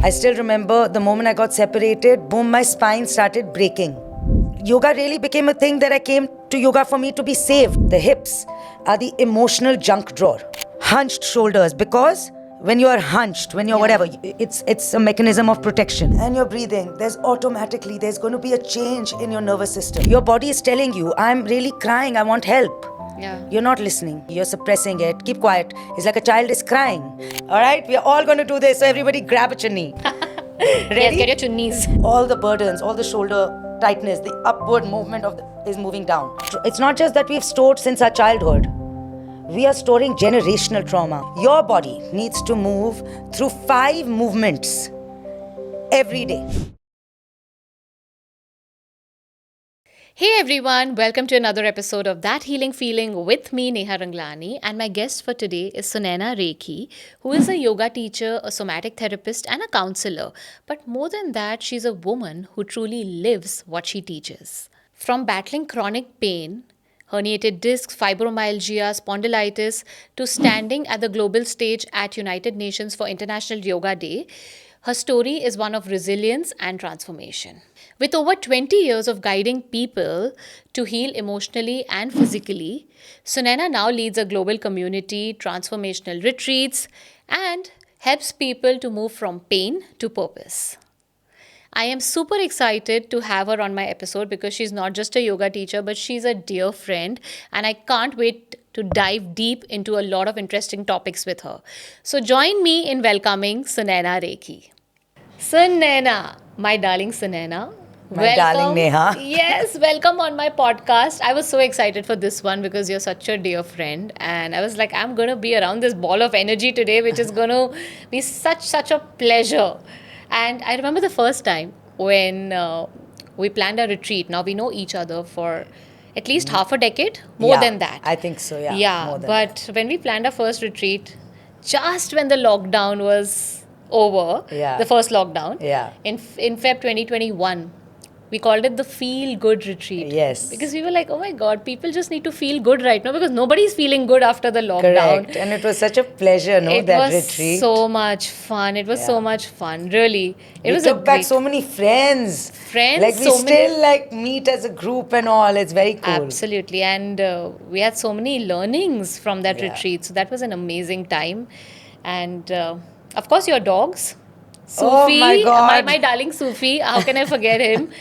I still remember the moment I got separated, boom, my spine started breaking. Yoga really became a thing that I came to yoga for me to be saved. The hips are the emotional junk drawer. Hunched shoulders, because when you are hunched, when you're whatever, it's a mechanism of protection. And you're breathing, there's going to be a change in your nervous system. Your body is telling you, I'm really crying, I want help. Yeah. You're not listening. You're suppressing it. Keep quiet. It's like a child is crying. All right? We're all going to do this. So everybody grab a chunni. Ready? Yes, get your chunnis. All the burdens, all the shoulder tightness, the upward movement is moving down. It's not just that we've stored since our childhood. We are storing generational trauma. Your body needs to move through 5 movements every day. Hey everyone, welcome to another episode of That Healing Feeling with me, Neha Ranglani, and my guest for today is Sunaina Rekhi, who is a yoga teacher, a somatic therapist, and a counselor. But more than that, she's a woman who truly lives what she teaches. From battling chronic pain, herniated discs, fibromyalgia, spondylitis, to standing at the global stage at United Nations for International Yoga Day, her story is one of resilience and transformation. With over 20 years of guiding people to heal emotionally and physically, Sunaina now leads a global community, transformational retreats, and helps people to move from pain to purpose. I am super excited to have her on my episode because she's not just a yoga teacher, but she's a dear friend, and I can't wait to dive deep into a lot of interesting topics with her. So join me in welcoming Sunaina Rekhi. Sunaina, my darling Sunaina. My darling Neha. Yes, welcome on my podcast. I was so excited for this one because you're such a dear friend. And I was like, I'm going to be around this ball of energy today, which is going to be such a pleasure. And I remember the first time when we planned a retreat. Now we know each other for at least half a decade, more than that. I think so, yeah. Yeah, more than but that. when we planned our first retreat, just when the lockdown was over, the first lockdown, in Feb 2021, we called it the Feel Good Retreat. Yes. Because we were like, oh my God, people just need to feel good right now because nobody's feeling good after the lockdown. Correct. And it was such a pleasure, that retreat. It was so much fun. It was so much fun, really. We took back so many friends. Like we still meet as a group and all. It's very cool. Absolutely. And we had so many learnings from that retreat. So that was an amazing time. And of course, your dogs. Sufi, oh my God. My darling Sufi, how can I forget him?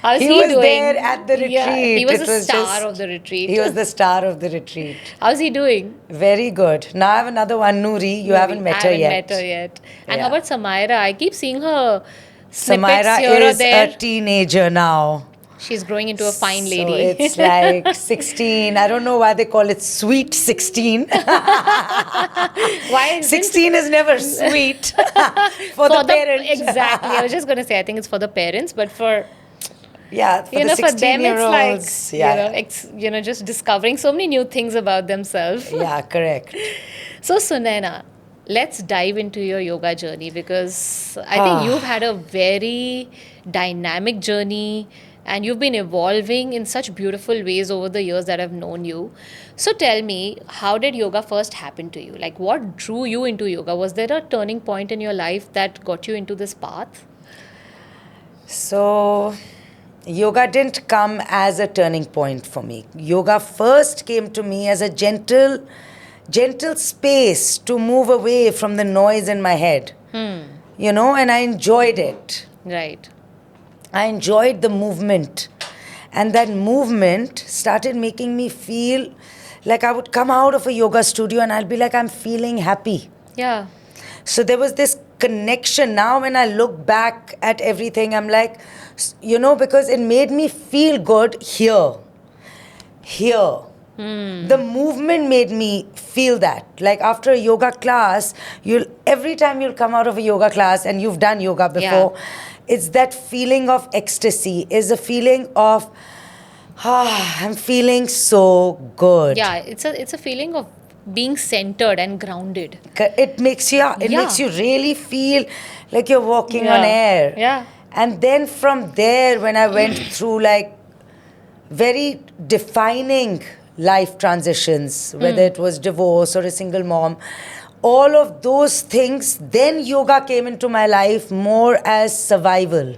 How's he was doing? There at the retreat. Yeah, he was the star of the retreat. He was the star of the retreat. How's he doing? Very good. Now I have another one, Noori. You haven't met her yet. I haven't met her yet. And how about Samaira? I keep seeing her snippets Samaira here or there. is a teenager now. She's growing into a fine lady. So it's like 16. I don't know why they call it sweet 16. Why 16 is never sweet for the parents. Exactly. I was just going to say, I think it's for the parents, but for for the 16 for them it's like, just discovering so many new things about themselves. Yeah, correct. So Sunaina, let's dive into your yoga journey because I think you've had a very dynamic journey. And you've been evolving in such beautiful ways over the years that I've known you. So tell me, how did yoga first happen to you? Like, what drew you into yoga? Was there a turning point in your life that got you into this path? So, yoga didn't come as a turning point for me. Yoga first came to me as a gentle space to move away from the noise in my head. And I enjoyed it. Right. I enjoyed the movement, and that movement started making me feel like I would come out of a yoga studio and I'll be like, I'm feeling happy. Yeah. So there was this connection. Now when I look back at everything, I'm like, because it made me feel good here. The movement made me feel that. Like after a yoga class, every time you'll come out of a yoga class and you've done yoga before, it's that feeling of ecstasy, is a feeling of, I'm feeling so good. Yeah, it's a feeling of being centered and grounded. It makes you really feel like you're walking on air. Yeah. And then from there, when I went through like very defining life transitions, whether it was divorce or a single mom, all of those things, then yoga came into my life more as survival.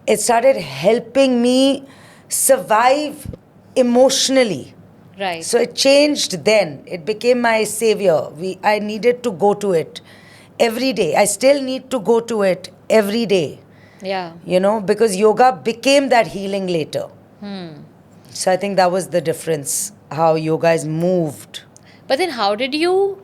It started helping me survive emotionally. Right. So it changed then. It became my savior. I needed to go to it every day. I still need to go to it every day. Yeah. Because yoga became that healing later. So I think that was the difference, how yoga is moved. But then how did you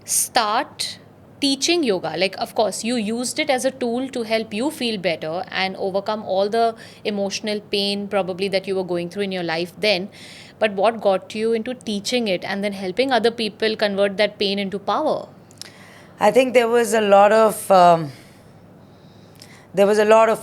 start teaching yoga? Like, of course, you used it as a tool to help you feel better and overcome all the emotional pain probably that you were going through in your life then. But what got you into teaching it and then helping other people convert that pain into power? I think there was a lot of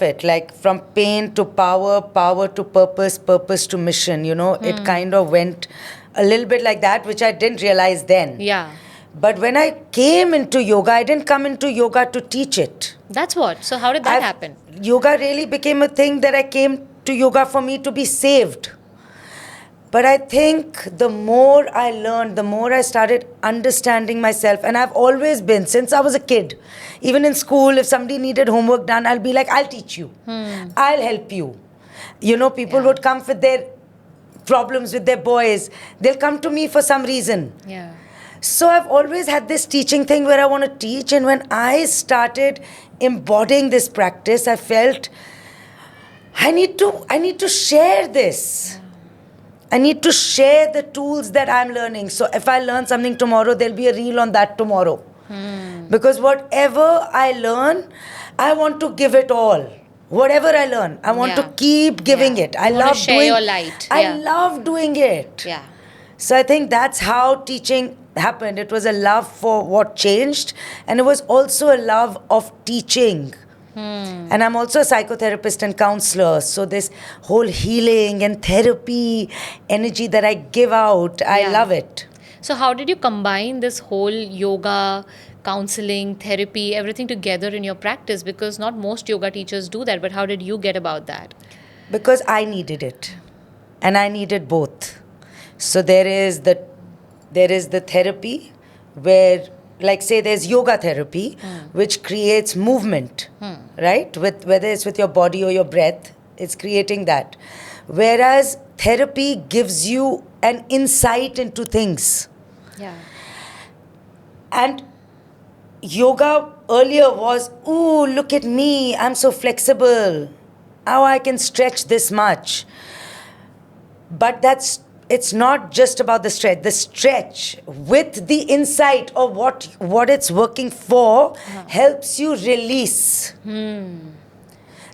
it, like from pain to power, power to purpose, purpose to mission. It kind of went a little bit like that, which I didn't realize then. Yeah. But when I came into yoga, I didn't come into yoga to teach it. That's what. So how did that happen? Yoga really became a thing that I came to yoga for me to be saved. But I think the more I learned, the more I started understanding myself. And I've always been, since I was a kid, even in school, if somebody needed homework done, I'll be like, I'll teach you. I'll help you. People would come with their problems with their boys. They'll come to me for some reason. Yeah. So I've always had this teaching thing where I want to teach. And when I started embodying this practice, I felt I need to share this. I need to share the tools that I'm learning. So if I learn something tomorrow, there'll be a reel on that tomorrow. Because whatever I learn, I want to give it all. Whatever I learn, I want to keep giving it. I love share your light. I love doing it. Yeah. So I think that's how teaching happened. It was a love for what changed, and it was also a love of teaching. And I'm also a psychotherapist and counselor. So this whole healing and therapy energy that I give out, I love it. So how did you combine this whole yoga, counseling, therapy, everything together in your practice? Because not most yoga teachers do that. But how did you get about that? Because I needed it. And I needed both. So there is the therapy where, like, say there's yoga therapy, which creates movement, right? Whether it's with your body or your breath, it's creating that. Whereas therapy gives you an insight into things. Yeah. And yoga earlier was, ooh, look at me, I'm so flexible. How I can stretch this much. But it's not just about the stretch. The stretch with the insight of what it's working for helps you release.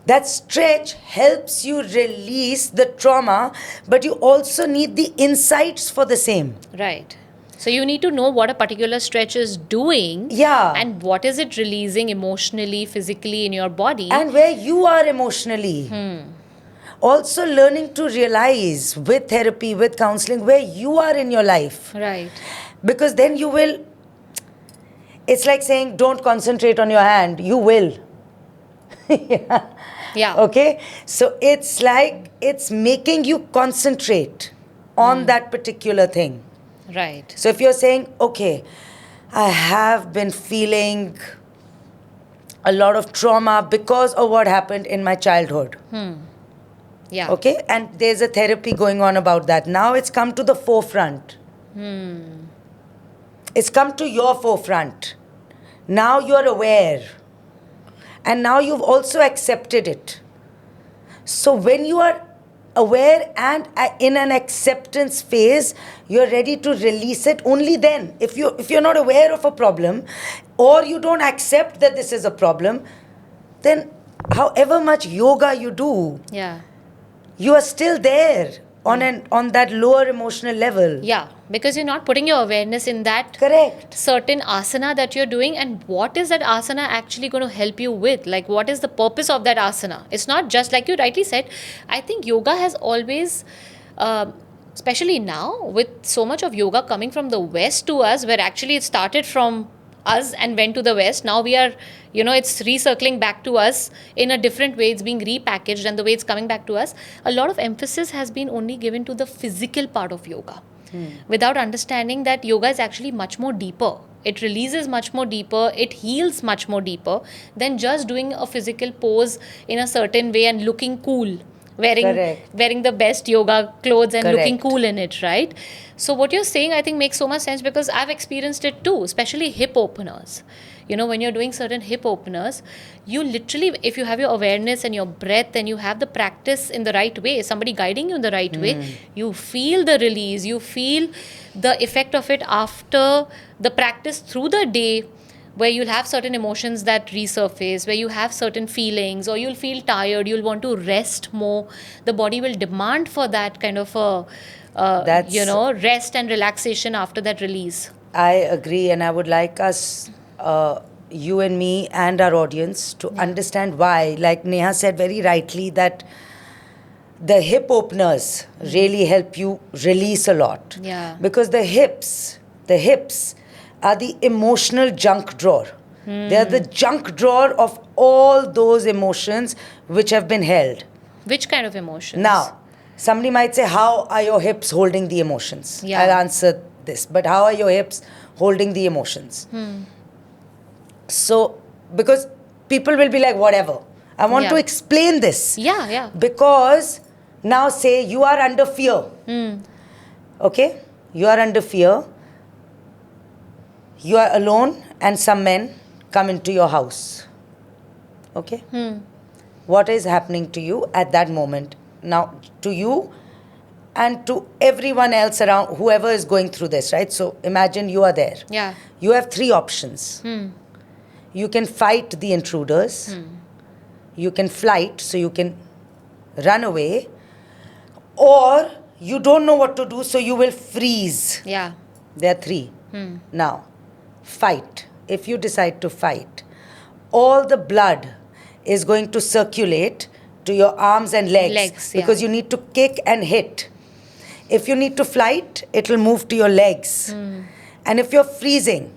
That stretch helps you release the trauma, but you also need the insights for the same. Right. So you need to know what a particular stretch is doing. Yeah. And what is it releasing emotionally, physically in your body. And where you are emotionally. Also learning to realize with therapy, with counseling, where you are in your life. Right. Because then you will, it's like saying, don't concentrate on your hand. You will. Yeah. Okay? So it's like, it's making you concentrate on that particular thing. Right. So if you're saying, okay, I have been feeling a lot of trauma because of what happened in my childhood. Yeah. Okay? And there's a therapy going on about that. Now it's come to the forefront. It's come to your forefront. Now you're aware. And now you've also accepted it. So when you are aware and in an acceptance phase, you're ready to release it only then. If you're not aware of a problem, or you don't accept that this is a problem, then however much yoga you do, you are still there on that lower emotional level. Yeah, because you're not putting your awareness in that certain asana that you're doing. And what is that asana actually going to help you with? Like, what is the purpose of that asana? It's not just like you rightly said. I think yoga has always, especially now with so much of yoga coming from the West to us, where actually it started from us and went to the West. Now we are, it's recircling back to us in a different way. It's being repackaged, and the way it's coming back to us, a lot of emphasis has been only given to the physical part of yoga. without understanding that yoga is actually much more deeper. It releases much more deeper, it heals much more deeper than just doing a physical pose in a certain way and looking cool. Correct. Wearing the best yoga clothes and looking Correct. cool in it, right? So what you're saying, I think, makes so much sense because I've experienced it too, especially hip openers. You know, when you're doing certain hip openers, you literally, if you have your awareness and your breath and you have the practice in the right way, somebody guiding you in the right way, you feel the release, you feel the effect of it after the practice through the day, where you'll have certain emotions that resurface, where you have certain feelings, or you'll feel tired, you'll want to rest more. The body will demand for that kind of a, rest and relaxation after that release. I agree, and I would like us, you and me and our audience, to understand why. Like Neha said very rightly, that the hip openers really help you release a lot. Yeah. Because the hips are the emotional junk drawer. They are the junk drawer of all those emotions which have been held. Which kind of emotions? Now, somebody might say, how are your hips holding the emotions? Yeah. I'll answer this. But how are your hips holding the emotions? So, because people will be like, whatever. I want to explain this. Yeah. Because now say you are under fear. Okay? You are under fear. You are alone and some men come into your house. Okay? What is happening to you at that moment? Now, to you and to everyone else around, whoever is going through this, right? So imagine you are there. Yeah. You have three options. You can fight the intruders. You can flight, so you can run away. Or you don't know what to do, so you will freeze. Yeah. There are three. Now, fight. If you decide to fight, all the blood is going to circulate to your arms and legs, because you need to kick and hit. If you need to flight, it will move to your legs. And if you're freezing,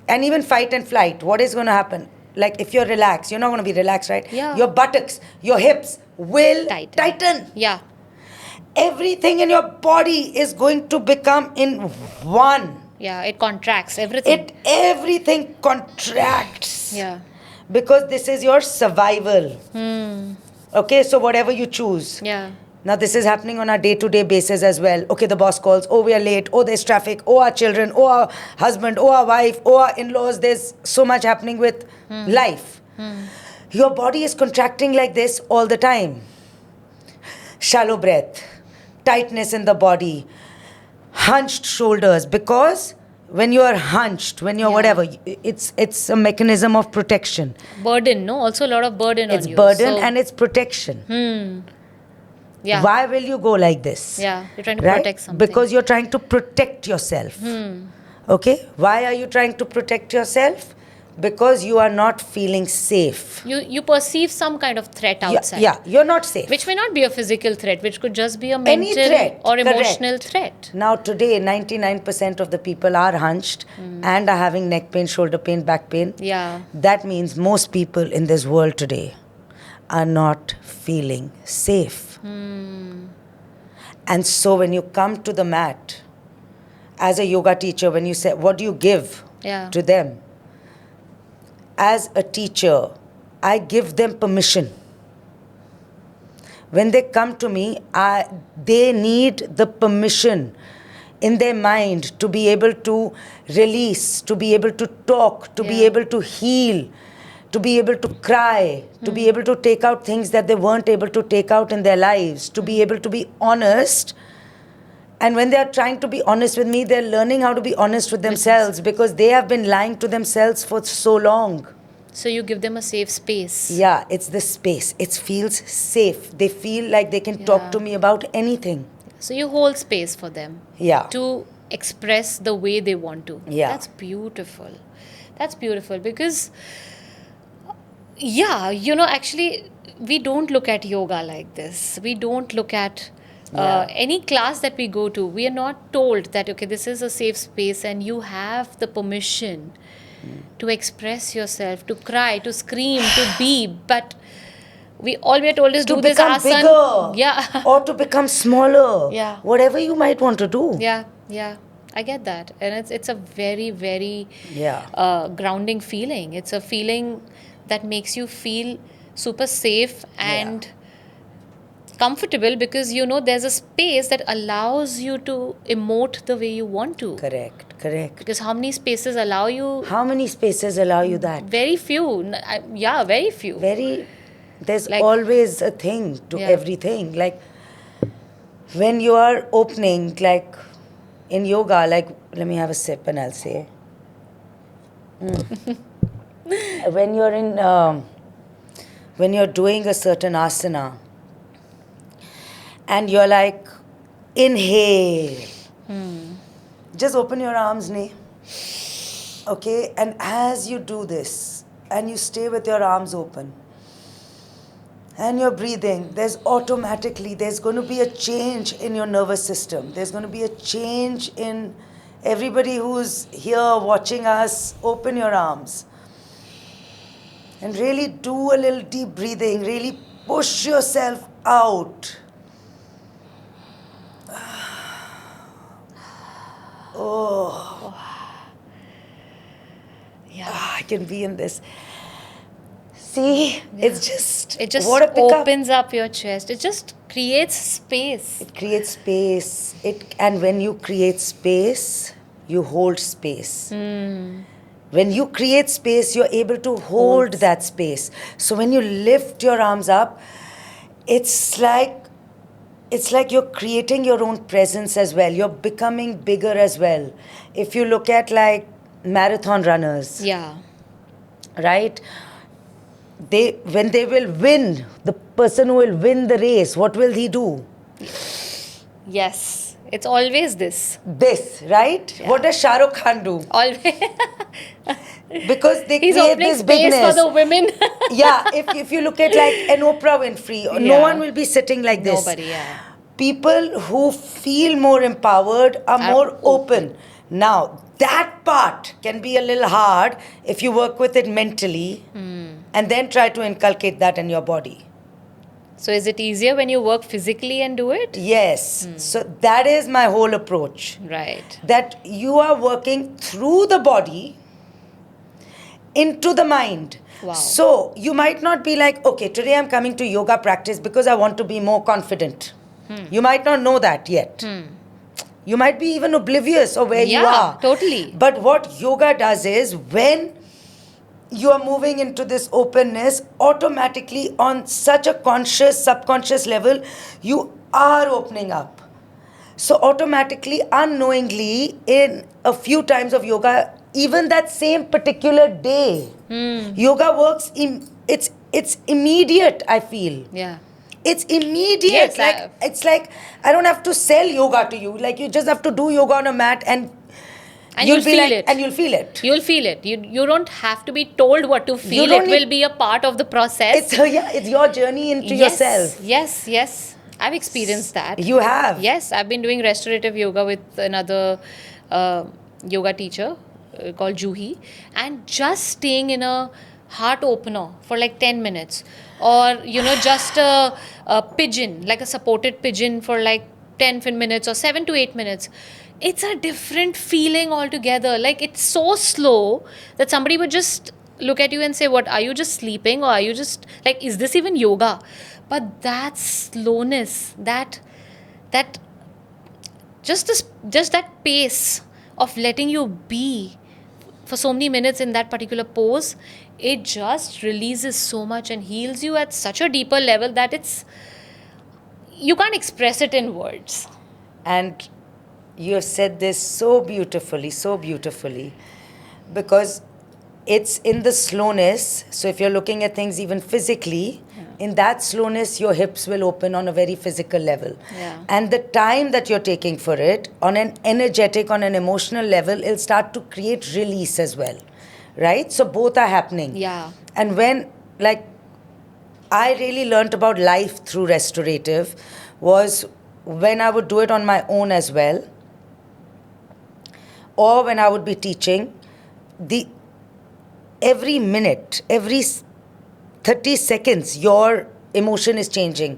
and even fight and flight, what is going to happen? Like if you're relaxed, you're not going to be relaxed, right? Yeah. Your buttocks, your hips will tighten. Yeah. Everything in your body is going to become in one. Yeah, it contracts everything. Everything contracts. Yeah. Because this is your survival. Okay, so whatever you choose. Yeah. Now this is happening on a day-to-day basis as well. Okay, the boss calls, oh, we are late, oh, there's traffic, oh, our children, oh, our husband, oh, our wife, oh, our in-laws. There's so much happening with life. Your body is contracting like this all the time. Shallow breath, tightness in the body, hunched shoulders, because when you are hunched, when you're whatever, it's a mechanism of protection. Burden, no? Also a lot of burden on you. It's burden and it's protection. Yeah. Why will you go like this? Yeah, you're trying to protect something. Because you're trying to protect yourself. Okay? Why are you trying to protect yourself? Because you are not feeling safe. You perceive some kind of threat outside. Yeah, you're not safe. Which may not be a physical threat, which could just be a Any mental threat, or emotional correct. threat. Now today, 99% of the people are hunched and are having neck pain, shoulder pain, back pain. Yeah. That means most people in this world today are not feeling safe. And so when you come to the mat, as a yoga teacher, when you say, what do you give to them? As a teacher, I give them permission. When they come to me, they need the permission in their mind to be able to release, to be able to talk, to be able to heal, to be able to cry, to be able to take out things that they weren't able to take out in their lives, to be able to be honest. And when they are trying to be honest with me, they're learning how to be honest with themselves, because they have been lying to themselves for so long. So you give them a safe space. Yeah, it's the space. It feels safe. They feel like they can talk to me about anything. So you hold space for them. Yeah. To express the way they want to. Yeah. That's beautiful. That's beautiful because, actually, we don't look at yoga like this. We don't look at any class that we go to. We are not told that, okay, this is a safe space and you have the permission to express yourself, to cry, to scream, to be. But all we are told is to do this become asana. Bigger, Yeah. or to become smaller. Yeah. Whatever you might want to do. Yeah. Yeah, I get that, and it's a very very Yeah. grounding feeling. It's a feeling that makes you feel super safe Yeah. and comfortable because you know there's a space that allows you to emote the way you want to. Correct. Correct. Because how many spaces allow you? How many spaces allow you that? Very few. Yeah, very few. There's Like, always a thing to yeah. everything. Like when you are opening, like in yoga, like let me have a sip and I'll say. When you're when you're doing a certain asana and you're like, inhale. Just open your arms, knee. Okay, and as you do this, and you stay with your arms open, and you're breathing, there's going to be a change in your nervous system. There's going to be a change in everybody who's here watching us. Open your arms. And really do a little deep breathing. Really push yourself out. Oh. Yeah. I can be in this. See, it's just It just what a pickup. opens up your chest. It just creates space. It creates space. And when you create space, you hold space. When you create space, you're able to hold that space. So when you lift your arms up, it's like you're creating your own presence as well. You're becoming bigger as well. If you look at like marathon runners, Yeah. right? When they will win, the person who will win the race, what will he do? Yes. It's always this. This, right? Yeah. What does Shah Rukh Khan do? Always. Because they He's create opening this space bigness. for the women. Yeah, if you look at like an Oprah Winfrey, no Yeah. one will be sitting like this. Nobody, yeah. People who feel more empowered are more open. Now, that part can be a little hard if you work with it mentally and then try to inculcate that in your body. So is it easier when you work physically and do it? Yes. So that is my whole approach. Right. That you are working through the body into the mind. Wow. So you might not be like, okay, today I'm coming to yoga practice because I want to be more confident. You might not know that yet. You might be even oblivious of where you are. Yeah, totally. But what yoga does is when you are moving into this openness, automatically on such a conscious, subconscious level, you are opening up. So automatically, unknowingly, in a few times of yoga, even that same particular day, yoga works, it's immediate, I feel. Yeah. It's immediate. Yes, it's like I don't have to sell yoga to you. Like you just have to do yoga on a mat and you'll be feel like, it. and you'll feel it. You'll feel it. You don't have to be told what to feel. don't It need- will be a part of the process. It's your journey into yourself. Yes. I've experienced that. You have. Yes, I've been doing restorative yoga with another yoga teacher called Juhi, and just staying in a heart opener for like 10 minutes, or just a pigeon, like a supported pigeon for like 10 minutes or 7 to 8 minutes. It's a different feeling altogether. Like it's so slow that somebody would just look at you and say, what, are you just sleeping, or are you just like, is this even yoga? But that slowness, that just that pace of letting you be for so many minutes in that particular pose, it just releases so much and heals you at such a deeper level that you can't express it in words. And you have said this so beautifully, because it's in the slowness. So if you're looking at things even physically, in that slowness, your hips will open on a very physical level. Yeah. And the time that you're taking for it, on an energetic, on an emotional level, it'll start to create release as well. Right? So both are happening. Yeah. And when, like, I really learnt about life through restorative was when I would do it on my own as well, or when I would be teaching, every minute, every 30 seconds, your emotion is changing.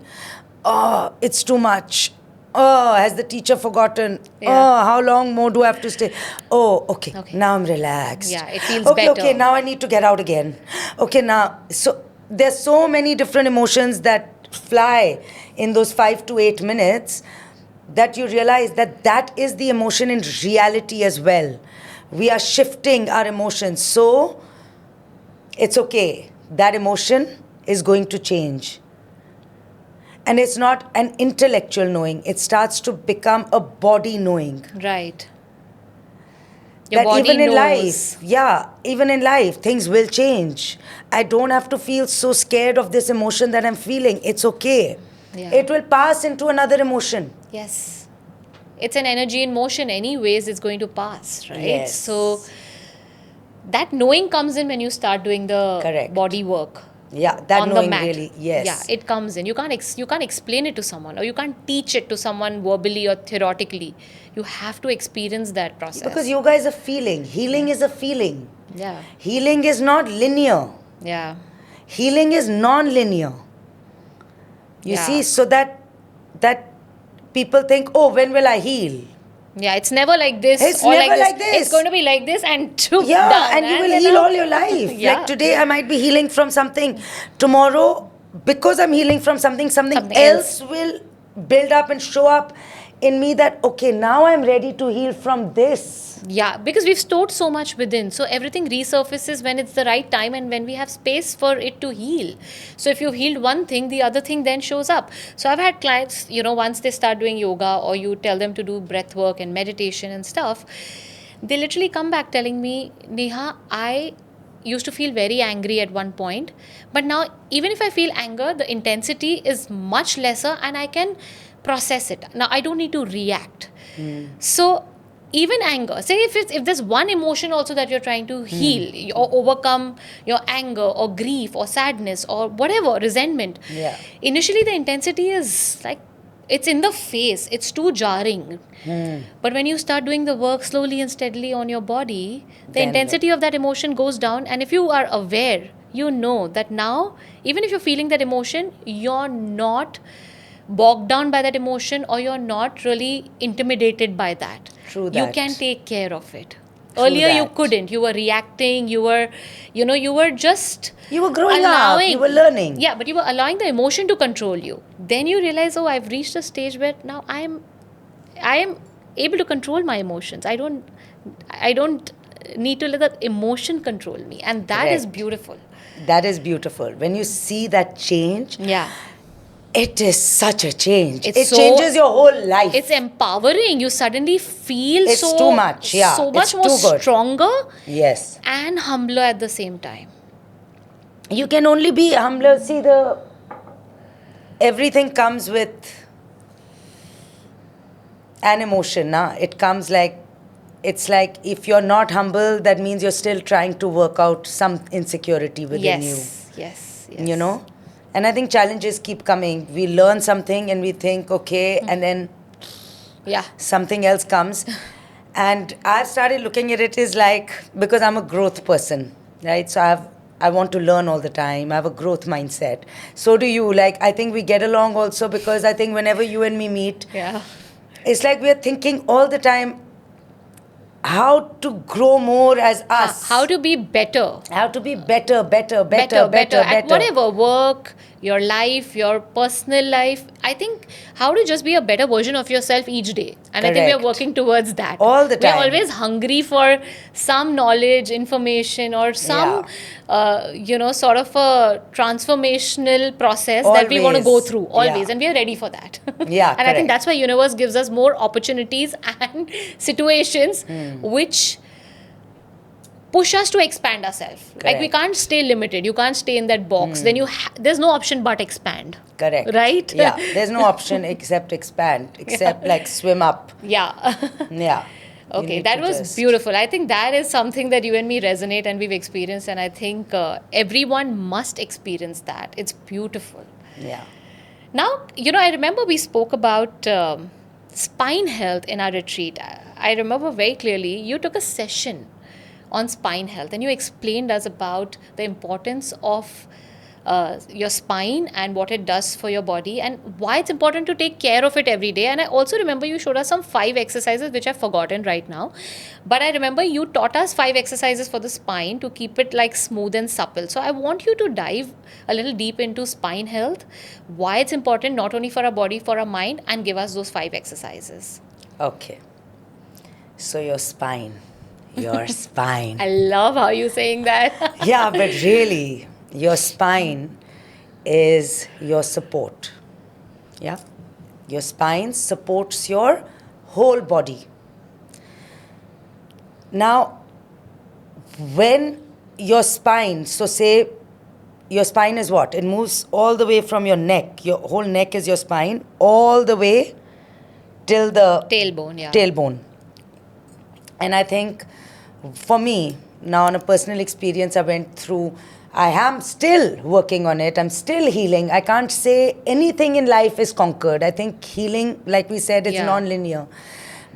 Oh, it's too much. Oh, has the teacher forgotten? Yeah. Oh, how long more do I have to stay? Oh, okay. Okay. Now I'm relaxed. Yeah, it feels okay, better. Okay, now I need to get out again. Okay, now. So there's so many different emotions that fly in those 5 to 8 minutes that you realize that that is the emotion in reality as well. We are shifting our emotions. So it's okay. That emotion is going to change. And it's not an intellectual knowing, it starts to become a body knowing. Right. Your That body even in knows. life, even in life, things will change. I don't have to feel so scared of this emotion that I'm feeling. It's okay. Yeah. It will pass into another emotion. Yes. It's an energy in motion, anyways, it's going to pass, right? Yes. So that knowing comes in when you start doing the Correct. body work. Yeah, that on knowing the mat. really, yes. Yeah, it comes in. You can't explain it to someone, or you can't teach it to someone verbally or theoretically. You have to experience that process. Because yoga is a feeling. Healing is a feeling. Yeah. Healing is not linear. Yeah. Healing is non-linear. You Yeah. see, so that people think, oh, when will I heal? Yeah, it's never like this. It's or never like like this. It's going to be like this and Yeah, done. and you will you heal know? all your life. Yeah. Like today, I might be healing from something. Tomorrow, because I'm healing from something Something else will build up and show up in me that, okay, now I'm ready to heal from this. Yeah, because we've stored so much within. So everything resurfaces when it's the right time and when we have space for it to heal. So if you've healed one thing, the other thing then shows up. So I've had clients, once they start doing yoga or you tell them to do breath work and meditation and stuff, they literally come back telling me, Neha, I used to feel very angry at one point, but now even if I feel anger, the intensity is much lesser and I can process it. Now I don't need to react. So even anger, say if there's one emotion also that you're trying to heal or overcome, your anger or grief or sadness or whatever, resentment, Yeah. initially the intensity is like, it's in the face, it's too jarring. But when you start doing the work slowly and steadily on your body, the Then intensity of that emotion goes down. And if you are aware, you know that now, even if you're feeling that emotion, you're not bogged down by that emotion or you're not really intimidated by that. True You that. can take care of it. True Earlier you that. couldn't. You were reacting, you were just You were growing up, you were learning. Yeah, but you were allowing the emotion to control you. Then you realize, oh, I've reached a stage where now I am able to control my emotions. I don't need to let the emotion control me. And that is Correct. beautiful. That is beautiful. When you see that change, Yeah. it is such a change. It's It so- changes your whole life. It's empowering. You suddenly feel It's too much, yeah. so It's much more too good. stronger Yes. and humbler at the same time. You can only be humbler. See, everything comes with an emotion, it comes it's like if you're not humble, that means you're still trying to work out some insecurity within Yes. you. And I think challenges keep coming. We learn something and we think, okay, and then Yeah. something else comes. And I've started looking at it as like, because I'm a growth person, right? So I want to learn all the time. I have a growth mindset. So do you. Like, I think we get along also because I think whenever you and me meet, Yeah. it's like we're thinking all the time how to grow more as us. How to be better. How to be better. At whatever, work, your life, your personal life. I think how to just be a better version of yourself each day. And I think we are Correct. working towards that. All the time. We are always hungry for some knowledge, information, or some, sort of a transformational process that we want to go Always. through. Always. Yeah. And we are ready for that. Yeah, And I correct. think that's why universe gives us more opportunities and situations which push us to expand ourselves. Like we Correct. can't stay limited. You can't stay in that box. Then there's no option but expand. Correct. Right? Yeah. There's no option except expand, except like swim up. Yeah. Yeah. You Okay, need that to was just- beautiful. I think that is something that you and me resonate and we've experienced, and I think everyone must experience that. It's beautiful. Yeah. Now, I remember we spoke about spine health in our retreat. I remember very clearly you took a session on spine health and you explained us about the importance of your spine and what it does for your body and why it's important to take care of it every day. And I also remember you showed us some 5 exercises which I've forgotten right now. But I remember you taught us 5 exercises for the spine to keep it like smooth and supple. So I want you to dive a little deep into spine health, why it's important not only for our body, for our mind, and give us those 5 exercises. Okay. So your spine. Your spine. I love how you're saying that. Yeah, but really, your spine is your support. Yeah? Your spine supports your whole body. Now, when your spine, so say your spine is what? It moves all the way from your neck. Your whole neck is your spine, all the way till the Tailbone, yeah. tailbone. And I think for me, now on a personal experience I went through, I am still working on it. I'm still healing. I can't say anything in life is conquered. I think healing, like we said, it's non-linear.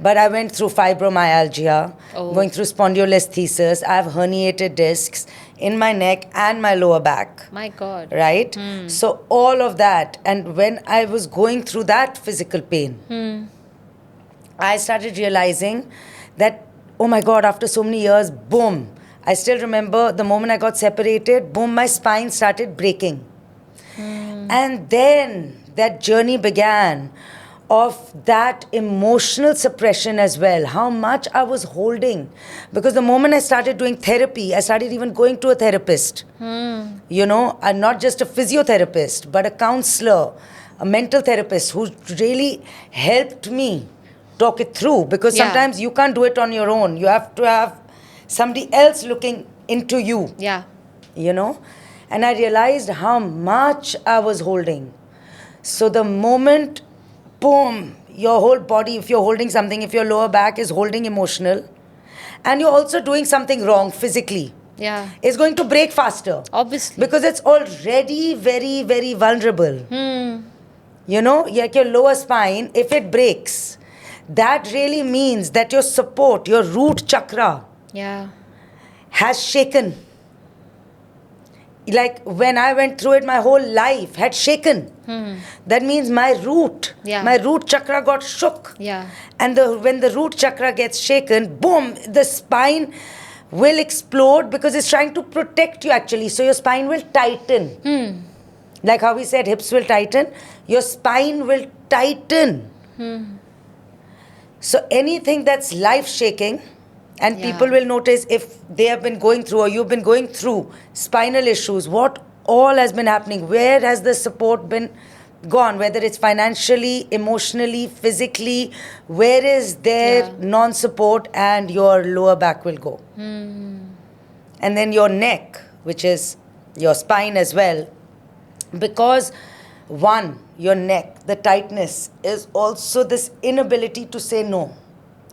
But I went through fibromyalgia, going through spondylolisthesis. I have herniated discs in my neck and my lower back. My God. Right? So all of that. And when I was going through that physical pain, I started realizing that, oh my God, after so many years, boom. I still remember the moment I got separated, boom, my spine started breaking. And then that journey began of that emotional suppression as well, how much I was holding. Because the moment I started doing therapy, I started even going to a therapist. You know, and not just a physiotherapist, but a counselor, a mental therapist who really helped me talk it through. Because sometimes you can't do it on your own. You have to have somebody else looking into you. Yeah. You know? And I realized how much I was holding. So the moment, boom, your whole body, if you're holding something, if your lower back is holding emotional, and you're also doing something wrong physically, it's going to break faster. Obviously. Because it's already very, very vulnerable. You know, like your lower spine, if it breaks, that really means that your support, your root chakra, has shaken. Like when I went through it, my whole life had shaken. That means my root chakra got shook. And when the root chakra gets shaken, boom, the spine will explode because it's trying to protect you actually. So your spine will tighten. Like how we said hips will tighten, your spine will tighten. So anything that's life shaking, and people will notice if they have been going through or you've been going through spinal issues, what all has been happening, where has the support been gone, whether it's financially, emotionally, physically, where is there non-support, and your lower back will go. And then your neck, which is your spine as well, because one, your neck, the tightness is also this inability to say no.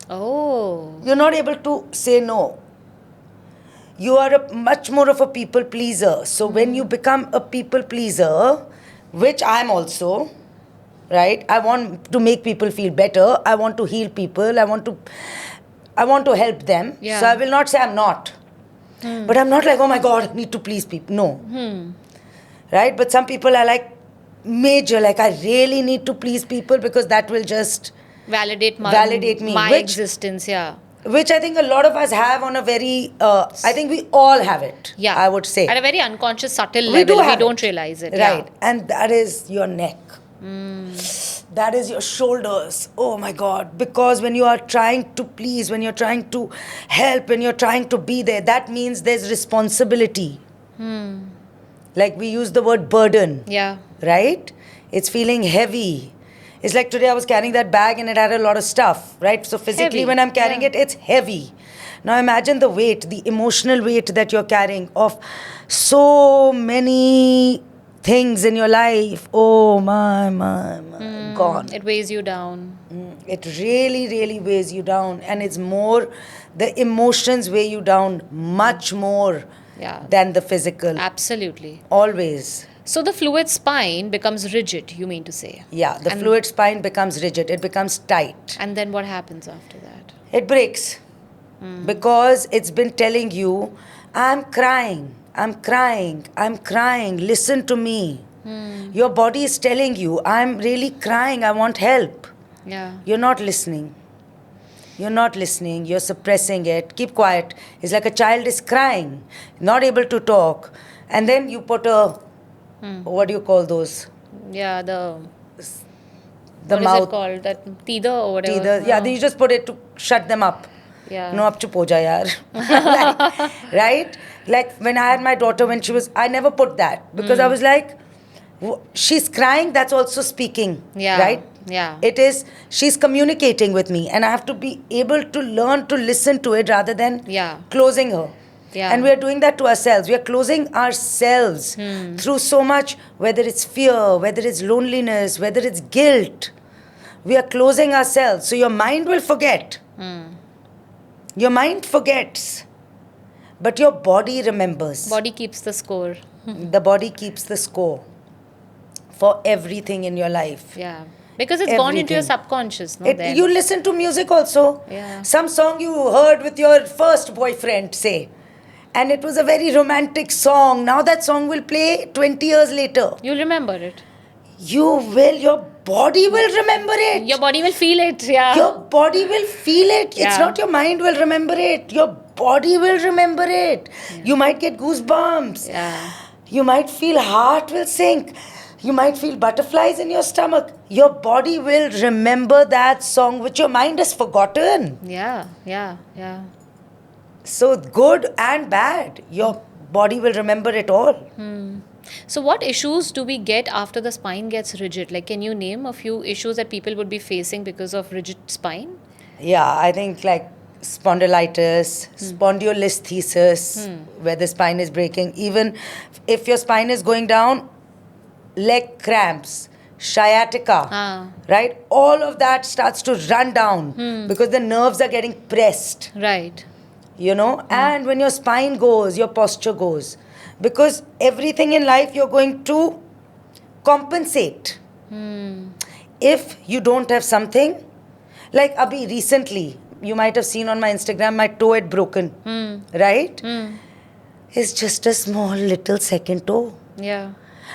You're not able to say no. You are much more of a people pleaser. So when you become a people pleaser, which I'm also, right? I want to make people feel better. I want to heal people. I want to help them. So I will not say I'm not. But I'm not like, oh my God, I need to please people. No. Right? But some people are like major, like I really need to please people because that will just validate me. My existence, Which I think a lot of us have on a very, I think we all have it, I would say. At a very unconscious, subtle level, we don't realize it. Right. And that is your neck. That is your shoulders. Oh my God. Because when you are trying to please, when you're trying to help, when you're trying to be there, that means there's responsibility. Like we use the word burden. Right? It's feeling heavy. It's like today I was carrying that bag and it had a lot of stuff, right? So physically when I'm carrying it, it's heavy. Now imagine the weight, the emotional weight that you're carrying of so many things in your life. Oh my, gone. It weighs you down. It really, really weighs you down. And it's more, the emotions weigh you down much more than the physical. Absolutely. Always. So the fluid spine becomes rigid, you mean to say? Yeah, the fluid spine becomes rigid. It becomes tight. And then what happens after that? It breaks. Because it's been telling you, I'm crying. I'm crying, listen to me. Your body is telling you, I'm really crying, I want help. Yeah. You're not listening. You're suppressing it. Keep quiet. It's like a child is crying, not able to talk. And then you put a, what do you call those? Yeah, The what is mouth. it called? That teether or whatever. Teether. Yeah, then you just put it to shut them up. Yeah. No, up chup ho ja yaar. Right? Like when I had my daughter, I never put that because I was like, she's crying, that's also speaking. Yeah. Right? Yeah. It is, she's communicating with me and I have to be able to learn to listen to it rather than Yeah. closing her. Yeah. And we are doing that to ourselves. We are closing ourselves through so much, whether it's fear, whether it's loneliness, whether it's guilt. We are closing ourselves. So your mind will forget. Your mind forgets. But your body remembers. Body keeps the score. The body keeps the score for everything in your life. Yeah. Because it's gone into your Everything. subconscious, no? Then. You listen to music also. Yeah. Some song you heard with your first boyfriend, say. And it was a very romantic song. Now that song will play 20 years later. You'll remember it. Your body will remember it. Your body will feel it. Yeah. Your body will feel it. It's Yeah. not your mind will remember it. Your body will remember it. You might get goosebumps. Yeah. You might feel heart will sink. You might feel butterflies in your stomach. Your body will remember that song which your mind has forgotten. Yeah. Yeah. Yeah. So good and bad, your body will remember it all. So, what issues do we get after the spine gets rigid? Like, can you name a few issues that people would be facing because of rigid spine? Yeah, I think like spondylitis, spondylolisthesis, where the spine is breaking. Even if your spine is going down, leg cramps, sciatica, right? All of that starts to run down because the nerves are getting pressed. Right. You know, and when your spine goes, your posture goes. Because everything in life you're going to compensate. If you don't have something, like Abhi recently, you might have seen on my Instagram, my toe had broken, right? It's just a small little second toe. Yeah.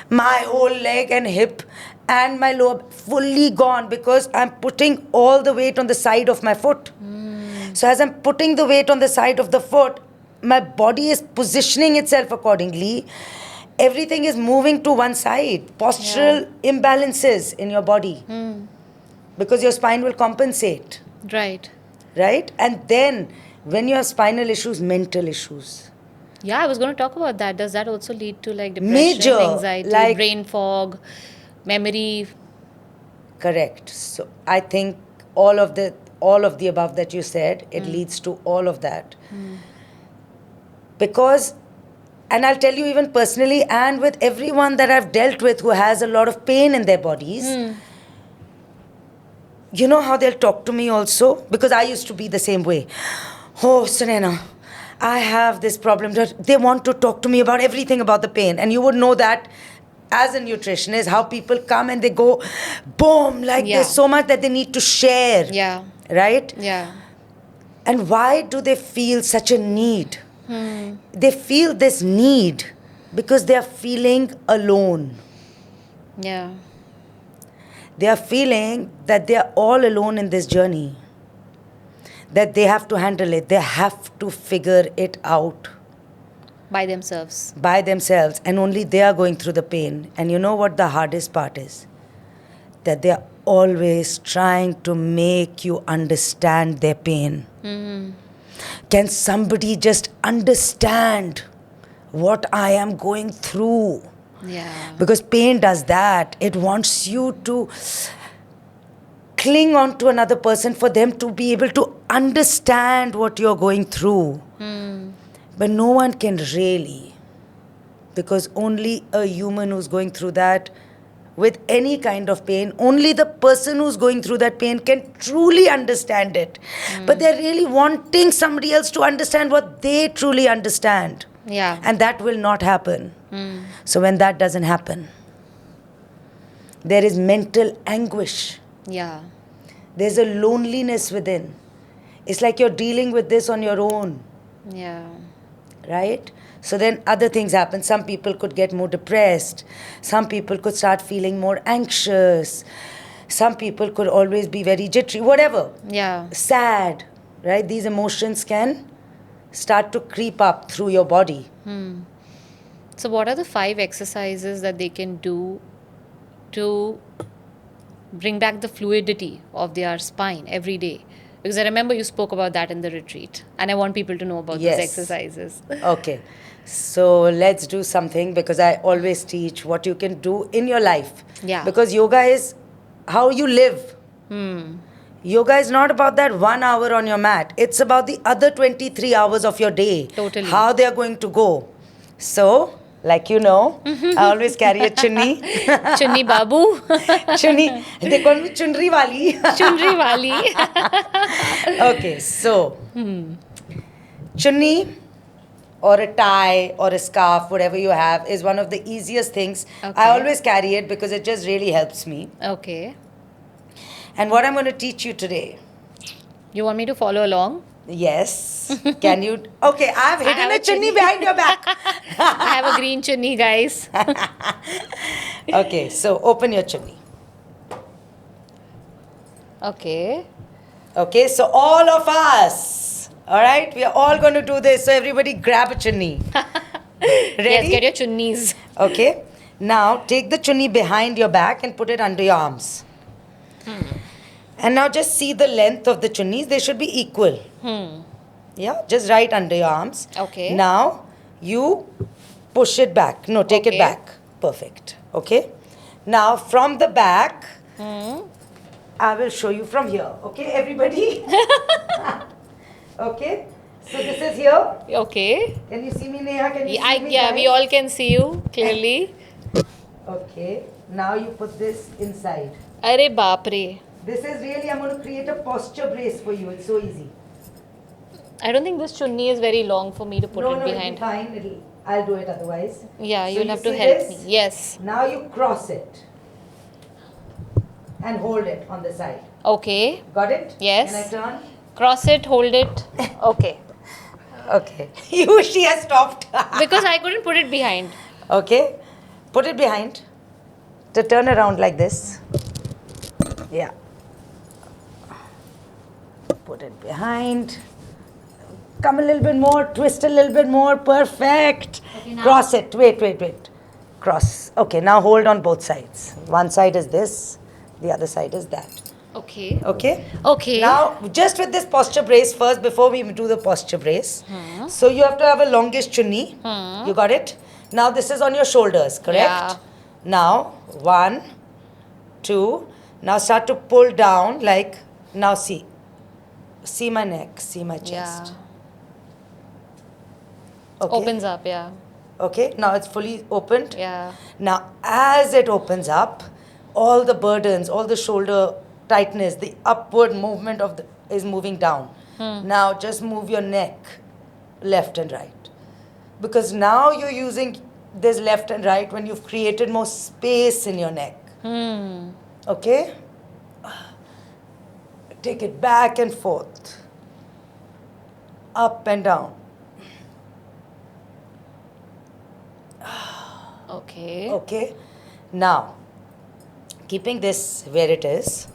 My whole leg and hip and my lower fully gone because I'm putting all the weight on the side of my foot. So as I'm putting the weight on the side of the foot, my body is positioning itself accordingly. Everything is moving to one side. Postural imbalances in your body. Because your spine will compensate. Right. Right? And then when you have spinal issues, mental issues. Yeah, I was going to talk about that. Does that also lead to like depression, Major, anxiety, like- brain fog, memory? Correct. So I think all of the above that you said, it leads to all of that. Because, and I'll tell you even personally and with everyone that I've dealt with who has a lot of pain in their bodies, you know how they'll talk to me also? Because I used to be the same way. Oh, Sunaina, I have this problem. They want to talk to me about everything about the pain. And you would know that as a nutritionist, how people come and they go, boom, like Yeah. there's so much that they need to share. Yeah. Right? Yeah. And why do they feel such a need? They feel this need because they are feeling alone. Yeah. They are feeling that they are all alone in this journey. That they have to handle it. They have to figure it out By themselves. by themselves. And only they are going through the pain. And you know what the hardest part is? That they are always trying to make you understand their pain. Can somebody just understand what I am going through? Yeah. Because pain does that. It wants you to cling on to another person for them to be able to understand what you're going through. But no one can really. Because only a human who's going through that with any kind of pain, only the person who's going through that pain can truly understand it. But they're really wanting somebody else to understand what they truly understand. Yeah. And that will not happen. So when that doesn't happen, there is mental anguish. Yeah. There's a loneliness within. It's like you're dealing with this on your own, Yeah. right? So then other things happen. Some people could get more depressed. Some people could start feeling more anxious. Some people could always be very jittery, whatever. Yeah. Sad, right? These emotions can start to creep up through your body. So, what are the 5 exercises that they can do to bring back the fluidity of their spine every day? Because I remember you spoke about that in the retreat, and I want people to know about Yes. those exercises. Okay. So let's do something, because I always teach what you can do in your life. Yeah. Because yoga is how you live. Yoga is not about that 1 hour on your mat. It's about the other 23 hours of your day. Totally. How they are going to go. So, like you know, I always carry a chunni. Chunni Babu, Chunni. They call me chunri wali. Chunri Wali. Okay, so chunni or a tie or a scarf, whatever you have, is one of the easiest things. Okay. I always carry it because it just really helps me. Okay. And what I'm going to teach you today, You want me to follow along? yes, can you? Okay, I've hidden have a a chunni chunni. behind your back. I have a green chunni, guys. Okay, so open your chunni. Okay. Okay, so all of us, all right, we are all going to do this. So everybody grab a chunni. Ready? Yes, get your chunnis. Okay. Now take the chunni behind your back and put it under your arms. And now just see the length of the chunnis. They should be equal. Yeah, just right under your arms. Okay. Now you push it back. No, take it Okay. back. Perfect. Okay. Now from the back, I will show you from here. Okay, everybody? Okay. So this is here. Okay. Can you see me, Neha? Can you see me? Yeah, we guys? all can see you clearly. Okay. Now you put this inside. Arre baapre. This is really, I'm going to create a posture brace for you. It's so easy. I don't think this chunni is very long for me to put no, it no, behind. it'll be fine. I'll do it otherwise. Yeah, So you'll you have to see help this? me. Yes. Now you cross it and hold it on the side. Okay. Got it? Yes. Can I turn? Cross it, hold it. Okay. Okay. She has stopped. Because I couldn't put it behind. Okay. Put it behind. To turn around like this. Yeah. Put it behind. Come a little bit more. Twist a little bit more. Perfect. Okay, now? Cross it. Wait. Cross. Okay, now hold on both sides. One side is this. The other side is that. Okay. Okay? Okay. Now, just with this posture brace first, before we do the posture brace. So, you have to have a longish chunni. You got it? Now, this is on your shoulders, correct? Yeah. Now, 1, 2. Now, start to pull down like, now see. See my neck, see my chest. Yeah. Okay. Opens up, yeah. Okay, now it's fully opened. Yeah. Now, as it opens up, all the burdens, all the shoulder tightness, the upward movement is moving down. Now, just move your neck left and right. Because now you're using this left and right when you've created more space in your neck. Okay? Take it back and forth. Up and down. Okay. Okay? Now, keeping this where it is,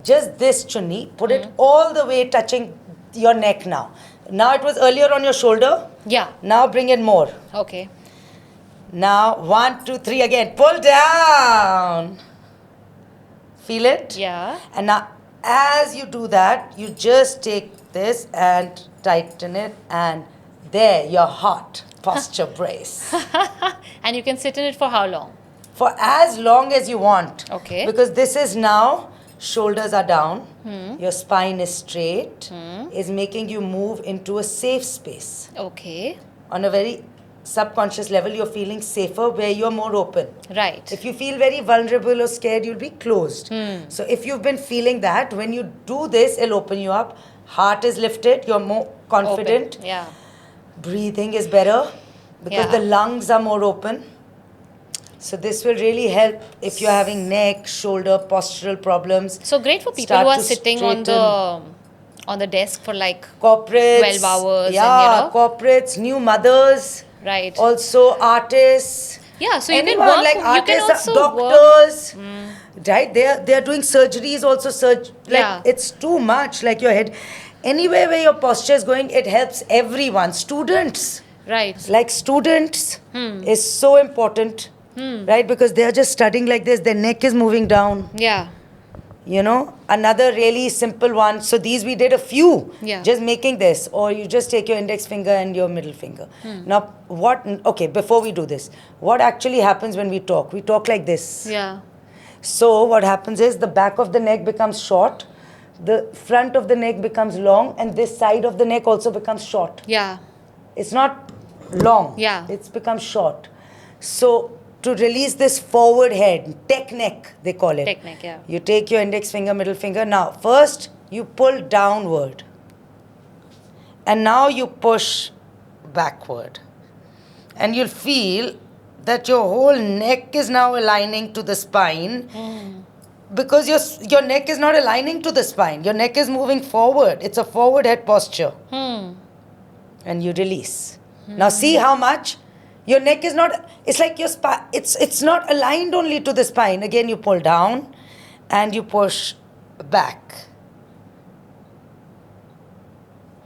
just this chunni, put it all the way touching your neck now. Now it was earlier on your shoulder. Yeah. Now bring it more. Okay. Now 1, 2, 3 again. Pull down. Feel it? Yeah. And now as you do that, you just take this and tighten it, and there, your hot posture brace. And you can sit in it for how long? For as long as you want. Okay. Because this is now, shoulders are down, your spine is straight, is making you move into a safe space. Okay. On a very subconscious level, you're feeling safer where you're more open. Right. If you feel very vulnerable or scared, you'll be closed. So if you've been feeling that, when you do this, it'll open you up. Heart is lifted, you're more confident. Open. Yeah. Breathing is better because Yeah. the lungs are more open. So this will really help if you're having neck, shoulder, postural problems. So great for people Start who are to sitting on the desk for like Corporates. 12 hours and, Yeah, corporates, new mothers. Right. Also artists. Yeah, so you can Anyone work, like you can artists, also work. doctors, right? They are doing surgeries also. Like Yeah. it's too much. Like your head, anywhere where your posture is going, it helps everyone. Students, Right. like students, is so important, right? Because they are just studying like this. Their neck is moving down. Yeah. Another really simple one. So these we did a few. Yeah. Just making this, or you just take your index finger and your middle finger. Now, okay, before we do this, what actually happens when we talk? We talk like this. Yeah. So what happens is the back of the neck becomes short, the front of the neck becomes long, and this side of the neck also becomes short. Yeah. It's not long. Yeah. It's become short. So to release this forward head, tech neck, they call it. Tech neck, yeah. You take your index finger, middle finger. Now, first you pull downward. And now you push backward. And you'll feel that your whole neck is now aligning to the spine. Because your neck is not aligning to the spine. Your neck is moving forward. It's a forward head posture. And you release. Now see how much your neck is not, it's like your spine, it's not aligned only to the spine. Again, you pull down and you push back.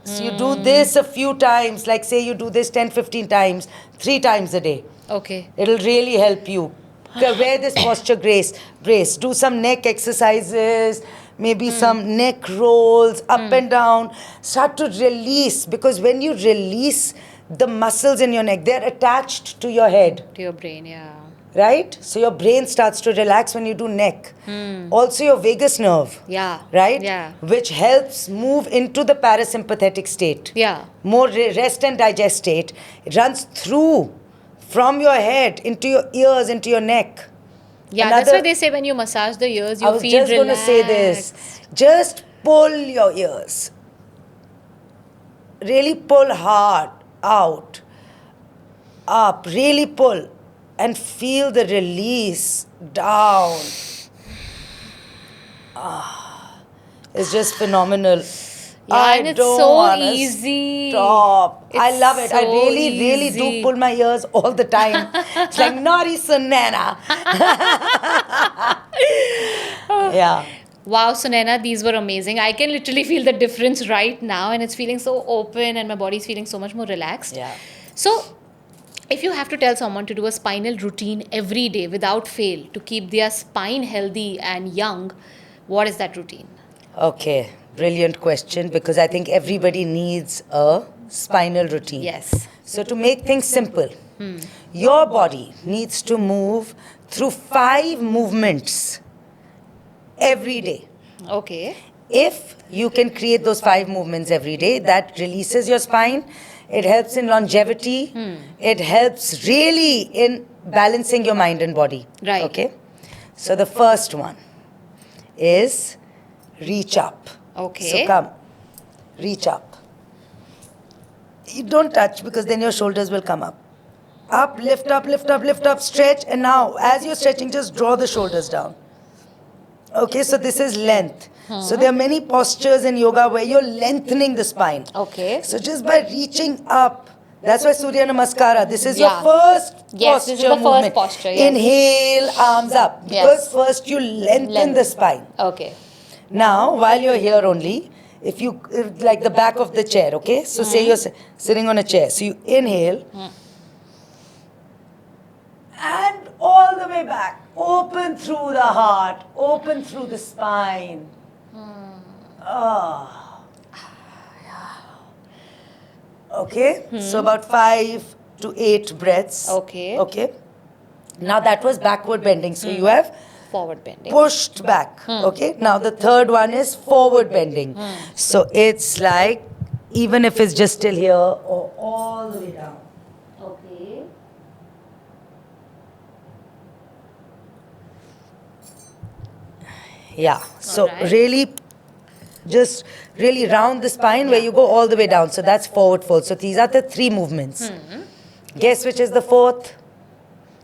So you do this a few times, like say you do this 10-15 times, 3 times a day. Okay. It'll really help you. Wear this posture brace. Do some neck exercises, maybe some neck rolls, up and down. Start to release, because when you release the muscles in your neck, they're attached to your head, To your brain, yeah. right? So your brain starts to relax when you do neck. Also your vagus nerve, Yeah. right? Yeah. Which helps move into the parasympathetic state. Yeah. More rest and digest state. It runs through from your head into your ears, into your neck. Yeah, that's why they say when you massage the ears, you I was feel just going to relaxed. say this. Just pull your ears. Really pull hard out, up, really pull, and feel the release down. It's just phenomenal. Yeah, and it's don't so wanna easy. Stop. I It's love it. I so really do easy. pull my ears all the time. It's like naughty Sunaina. Yeah. Wow, Sunaina, these were amazing. I can literally feel the difference right now, and it's feeling so open, and my body's feeling so much more relaxed. Yeah. So, if you have to tell someone to do a spinal routine every day without fail to keep their spine healthy and young, what is that routine? Okay. Brilliant question, because I think everybody needs a spinal routine. Yes. So to make things simple, your body needs to move through 5 movements every day. Okay. If you can create those 5 movements every day, that releases your spine. It helps in longevity. It helps really in balancing your mind and body. Right. Okay. So the first one is reach up. Okay. So come, reach up. You don't touch, because then your shoulders will come up. Up, lift up, lift up, lift up, stretch. And now, as you're stretching, just draw the shoulders down. Okay, so this is length. So there are many postures in yoga where you're lengthening the spine. Okay. So just by reaching up, that's why Surya Namaskara, this is Yeah. your first Yes, posture this is the first movement. posture, yes. Inhale, arms up. Yes. Because first you lengthen the spine. Okay. Now, while you're here only, if like the back of the chair, okay? So say you're sitting on a chair. So you inhale. And all the way back. Open through the heart. Open through the spine. Okay? So about 5 to 8 breaths. Okay. Okay? Now that was backward bending. So you have Forward bending. pushed back. Okay, now the third one is forward bending. So it's like, even if it's just till here or all the way down. Okay. Yeah, so Alright. really just really round the spine where you go all the way down. So that's forward fold. So these are the 3 movements. Guess which is the 4th?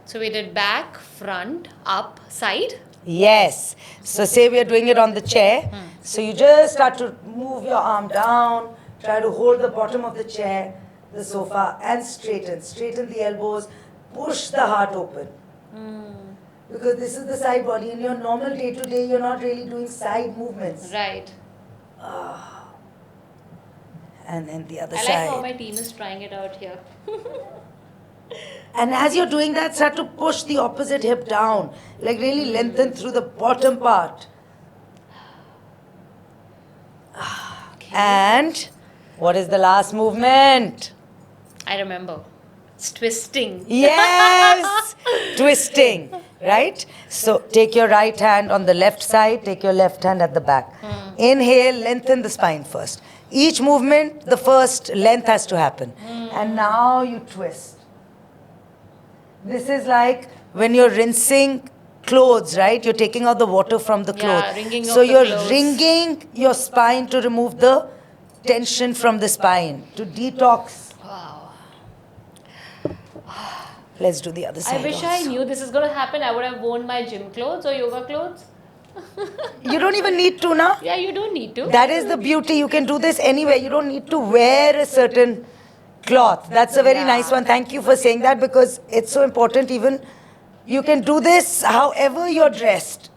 So we did back, front, up, side. Yes. So say we are doing it on the chair. So you just start to move your arm down, try to hold the bottom of the chair, the sofa and straighten. Straighten the elbows, push the heart open. Because this is the side body. In your normal day-to-day, you're not really doing side movements. Right. And then the other I side. like how my team is trying it out here. And as you're doing that, start to push the opposite hip down. Like really lengthen through the bottom part. And what is the last movement? I remember. It's twisting. Yes! Twisting. Right? So take your right hand on the left side, take your left hand at the back. Inhale, lengthen the spine first. Each movement, the first length has to happen. And now you twist. This is like when you're rinsing clothes, right? You're taking out the water from the clothes. Yeah, wringing So off the you're clothes. wringing your spine to remove the tension from the spine, to detox. Wow. Let's do the other I side. wish I also. knew this is going to happen. I would have worn my gym clothes or yoga clothes. You don't even need to now. Yeah, you don't need to. That is the beauty. You can do this anywhere. You don't need to wear a certain cloth. That's a very Yeah. nice one. Thank you for saying that because it's so important. Even you can do this however you're dressed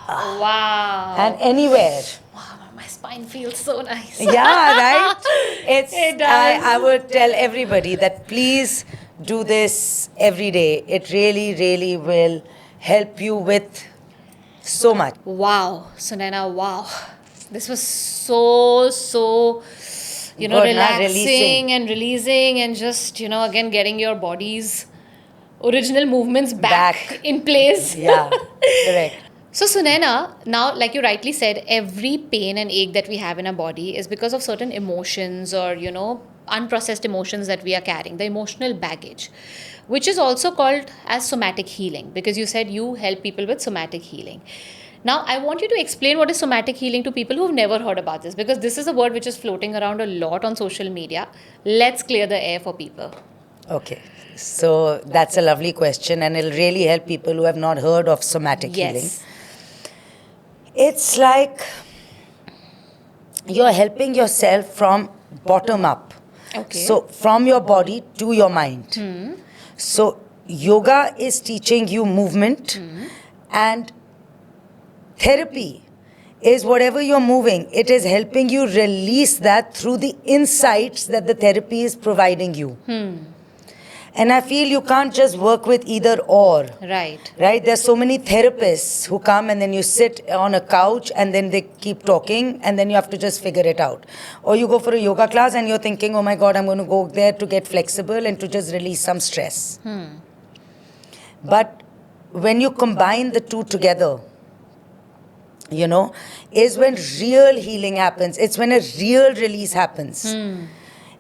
Wow. and anywhere. Wow, my spine feels so nice. Yeah, right? It does. I would tell everybody that please do this every day. It really, really will help you with so much. Wow, Sunaina, wow. This was so, Good, na? relaxing Releasing. and releasing and just, again getting your body's original movements back in place. Yeah, correct. So, Sunaina, now, like you rightly said, every pain and ache that we have in our body is because of certain emotions or, unprocessed emotions that we are carrying, the emotional baggage, which is also called as somatic healing, because you said you help people with somatic healing. Now, I want you to explain what is somatic healing to people who've never heard about this, because this is a word which is floating around a lot on social media. Let's clear the air for people. Okay, so that's a lovely question and it'll really help people who have not heard of somatic healing. Yes. It's like you're helping yourself from bottom up. Okay. So from your body to your mind. So yoga is teaching you movement and therapy is whatever you're moving, it is helping you release that through the insights that the therapy is providing you. And I feel you can't just work with either or. Right. Right? There's so many therapists who come and then you sit on a couch and then they keep talking and then you have to just figure it out. Or you go for a yoga class and you're thinking, oh my God, I'm going to go there to get flexible and to just release some stress. But when you combine the two together, is when real healing happens. It's when a real release happens.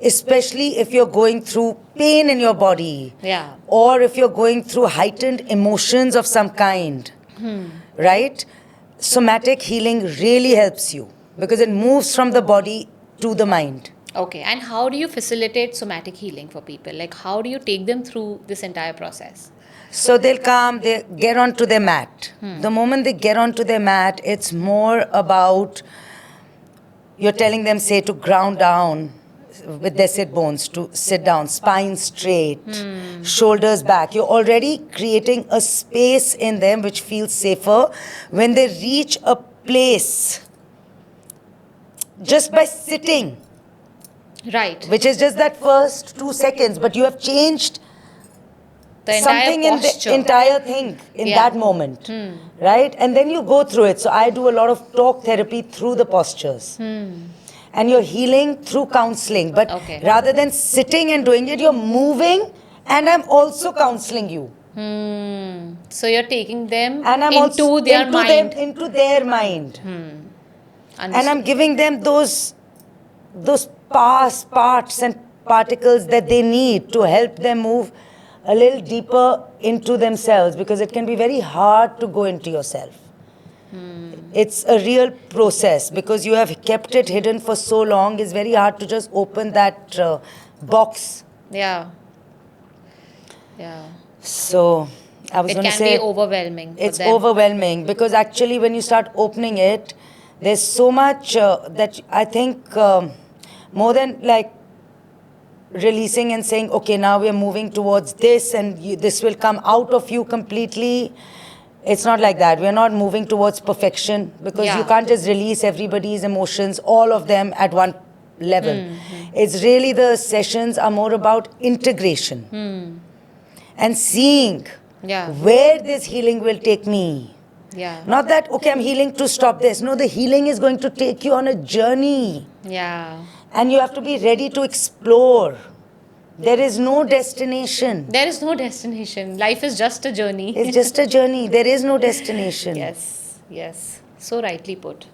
Especially if you're going through pain in your body. Yeah. Or if you're going through heightened emotions of some kind. Right? Somatic healing really helps you because it moves from the body to the mind. Okay. And how do you facilitate somatic healing for people? Like, how do you take them through this entire process? So they'll come, they get onto their mat. The moment they get onto their mat, it's more about, you're telling them, say, to ground down with their sit bones, to sit down, spine straight, shoulders back. You're already creating a space in them which feels safer when they reach a place just by sitting, Right. which is just that first 2 seconds, but you have changed The entire something posture. in the entire thing in Yeah. that moment, right? And then you go through it. So I do a lot of talk therapy through the postures. And you're healing through counseling. But Okay. rather than sitting and doing it, you're moving and I'm also counseling you. So you're taking them And I'm into also their mind. into their mind. And Understood. I'm giving them those parts and particles that they need to help them move a little deeper into themselves, because it can be very hard to go into yourself. It's a real process because you have kept it hidden for so long. It's very hard to just open that box. Yeah. Yeah. So I was It going to can say be overwhelming. for it's them. overwhelming because actually when you start opening it, there's so much that I think more than like releasing and saying, okay, now we're moving towards this and this will come out of you completely. It's not like that. We're not moving towards perfection because you can't just release everybody's emotions, all of them at one level. It's really, the sessions are more about integration and seeing where this healing will take me. Not that, okay, I'm healing to stop this. No, the healing is going to take you on a journey. And you have to be ready to explore. There is no destination. There is no destination. Life is just a journey. It's just a journey. There is no destination. Yes. So rightly put.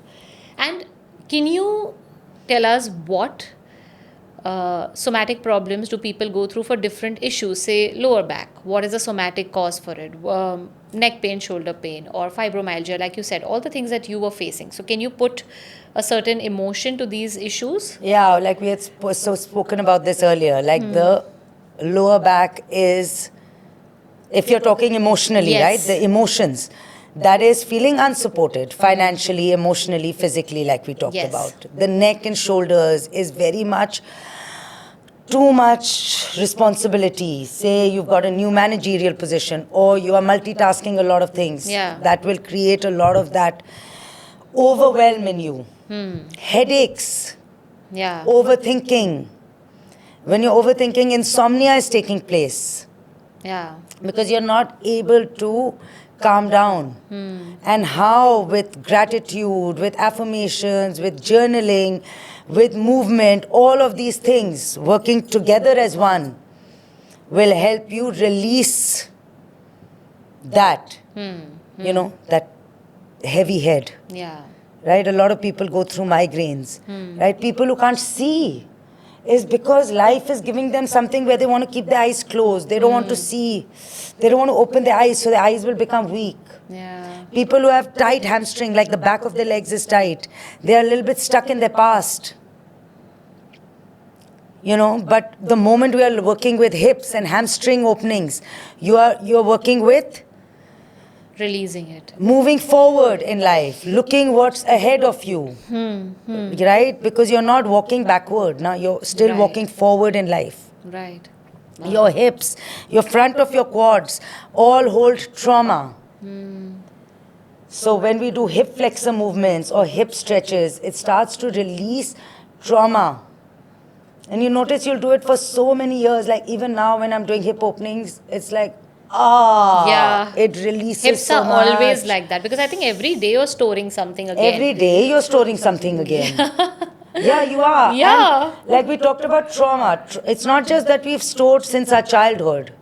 And can you tell us what somatic problems do people go through for different issues? Say lower back. What is the somatic cause for it? Neck pain, shoulder pain, or fibromyalgia, like you said, all the things that you were facing. So can you put a certain emotion to these issues? Yeah, like we had spoken about this earlier. Like the lower back is, if you're talking emotionally, right? The emotions. That is feeling unsupported financially, emotionally, physically, like we talked about. The neck and shoulders is very much too much responsibility. Say you've got a new managerial position or you are multitasking a lot of things. That will create a lot of that overwhelm in you. Headaches. Overthinking. When you're overthinking, insomnia is taking place. Because you're not able to calm down. And how with gratitude, with affirmations, with journaling, with movement, all of these things working together as one will help you release that, you know, that heavy head. Right? A lot of people go through migraines. Right? People who can't see is because life is giving them something where they want to keep their eyes closed. They don't want to see. They don't want to open their eyes, so their eyes will become weak. People who have tight hamstring, like the back of their legs is tight, they are a little bit stuck in their past. You know, but the moment we are working with hips and hamstring openings, you're working with releasing it, moving forward in life, looking what's ahead of you, right? Because you're not walking backward now, you're still walking forward in life. Your hips, your front of your quads all hold trauma. So when we do hip flexor movements or hip stretches, it starts to release trauma. And you notice you'll do it for so many years. Like even now when I'm doing hip openings, it's like, it releases hips so are much. Always like that, because I think every day you're storing something again. Every day you're storing something again. Yeah, you are. And like we talked about trauma. It's not just that we've stored since our childhood.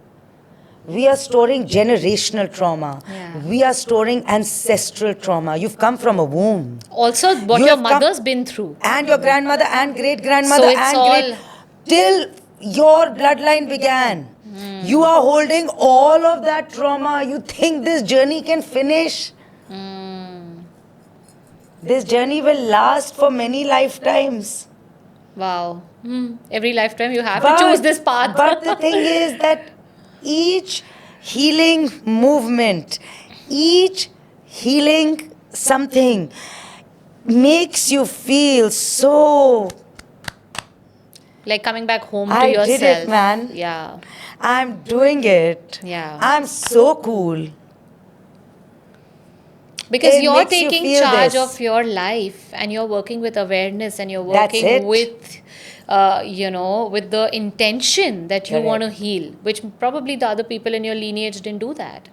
We are storing generational trauma. We are storing ancestral trauma. You've come from a womb. Also, what your mother's been through. And your grandmother and great-grandmother till your bloodline began. You are holding all of that trauma. You think this journey can finish? This journey will last for many lifetimes. Wow. Every lifetime you have to choose this path. But the thing is that each healing movement, each healing something makes you feel so... like coming back home to yourself. I did it, man. I'm doing it. I'm so cool. Because you're taking charge of your life and you're working with awareness and you're working with, with the intention that you want to heal, which probably the other people in your lineage didn't do that.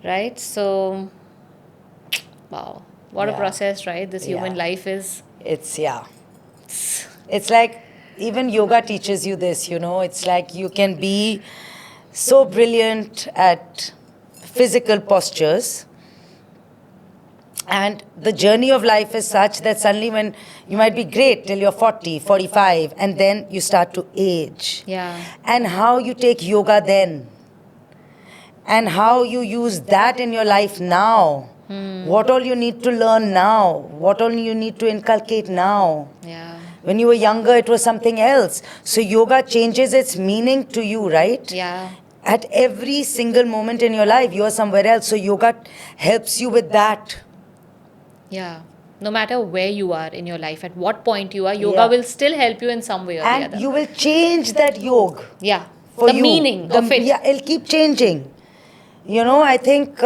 Right? So, wow. What a process, right? This human life is. It's like, even yoga teaches you this, you know. It's like you can be so brilliant at physical postures. And the journey of life is such that suddenly when you might be great till you're 40, 45, and then you start to age. And how you take yoga then. And how you use that in your life now. What all you need to learn now. What all you need to inculcate now. When you were younger, it was something else. So yoga changes its meaning to you, right? At every single moment in your life, you are somewhere else. So yoga helps you with that. No matter where you are in your life, at what point you are, yoga Yeah. will still help you in some way or the And other. you will change that yoga Yeah. for The you. meaning of it. Yeah, it'll keep changing. I think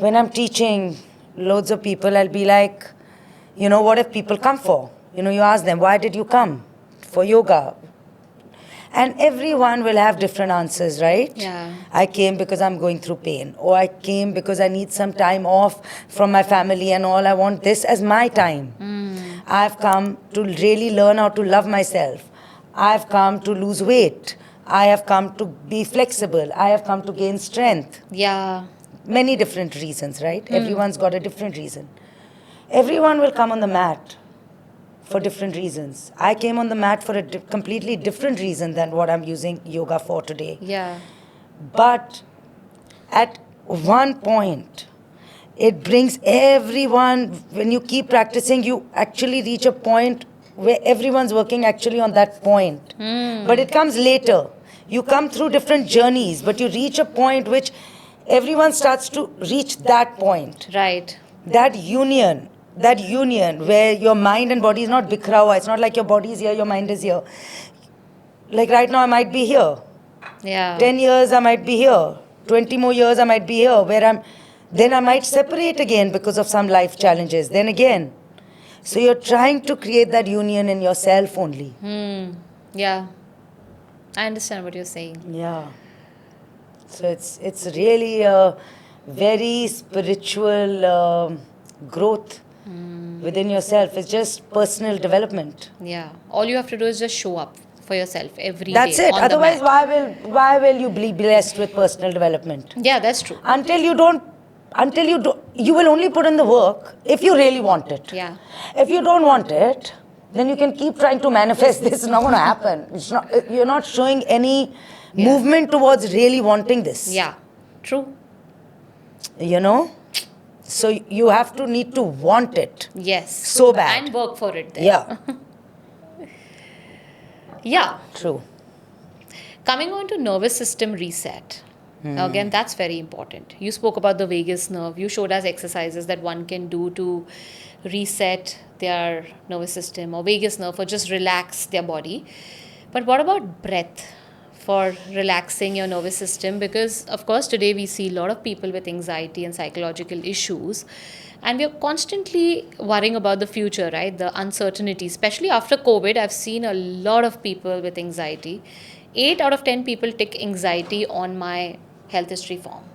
when I'm teaching loads of people, I'll be like, what have people come for? You ask them, why did you come for yoga? And everyone will have different answers, right? Yeah. I came because I'm going through pain, or I came because I need some time off from my family and all. I want this as my time. I've come to really learn how to love myself. I've come to lose weight. I have come to be flexible. I have come to gain strength. Yeah. Many different reasons, right? Everyone's got a different reason. Everyone will come on the mat for different reasons. I came on the mat for a completely different reason than what I'm using yoga for today. Yeah. But at one point, it brings everyone, when you keep practicing, you actually reach a point where everyone's working actually on that point. But it comes later. You come through different journeys, but you reach a point which everyone starts to reach that point. Right. That union where your mind and body is not bikra hua. It's not like your body is here, your mind is here. Like right now, I might be here. Yeah. 10 years, I might be here. 20 more years, I might be here. Then I might separate again because of some life challenges. Then again. So you're trying to create that union in yourself only. Yeah. I understand what you're saying. Yeah. So it's really a very spiritual growth within yourself. It's just personal development. Yeah. All you have to do is just show up for yourself every day. That's it. on the Otherwise, mat. why will you be blessed with personal development? Yeah, that's true. Until you don't, you will only put in the work if you really want it. Yeah. If you don't want it, then you can keep trying to manifest this. It's not going to happen. You're not showing any movement towards really wanting this. Yeah. True. So you have to need to want it. Yes. So bad. And work for it then. Yeah. Yeah. True. Coming on to nervous system reset. Now, again, that's very important. You spoke about the vagus nerve. You showed us exercises that one can do to reset their nervous system or vagus nerve or just relax their body. But what about breath for relaxing your nervous system? Because, of course, today we see a lot of people with anxiety and psychological issues. And we're constantly worrying about the future, right? The uncertainty, especially after COVID. I've seen a lot of people with anxiety. 8 out of 10 people tick anxiety on my health history form,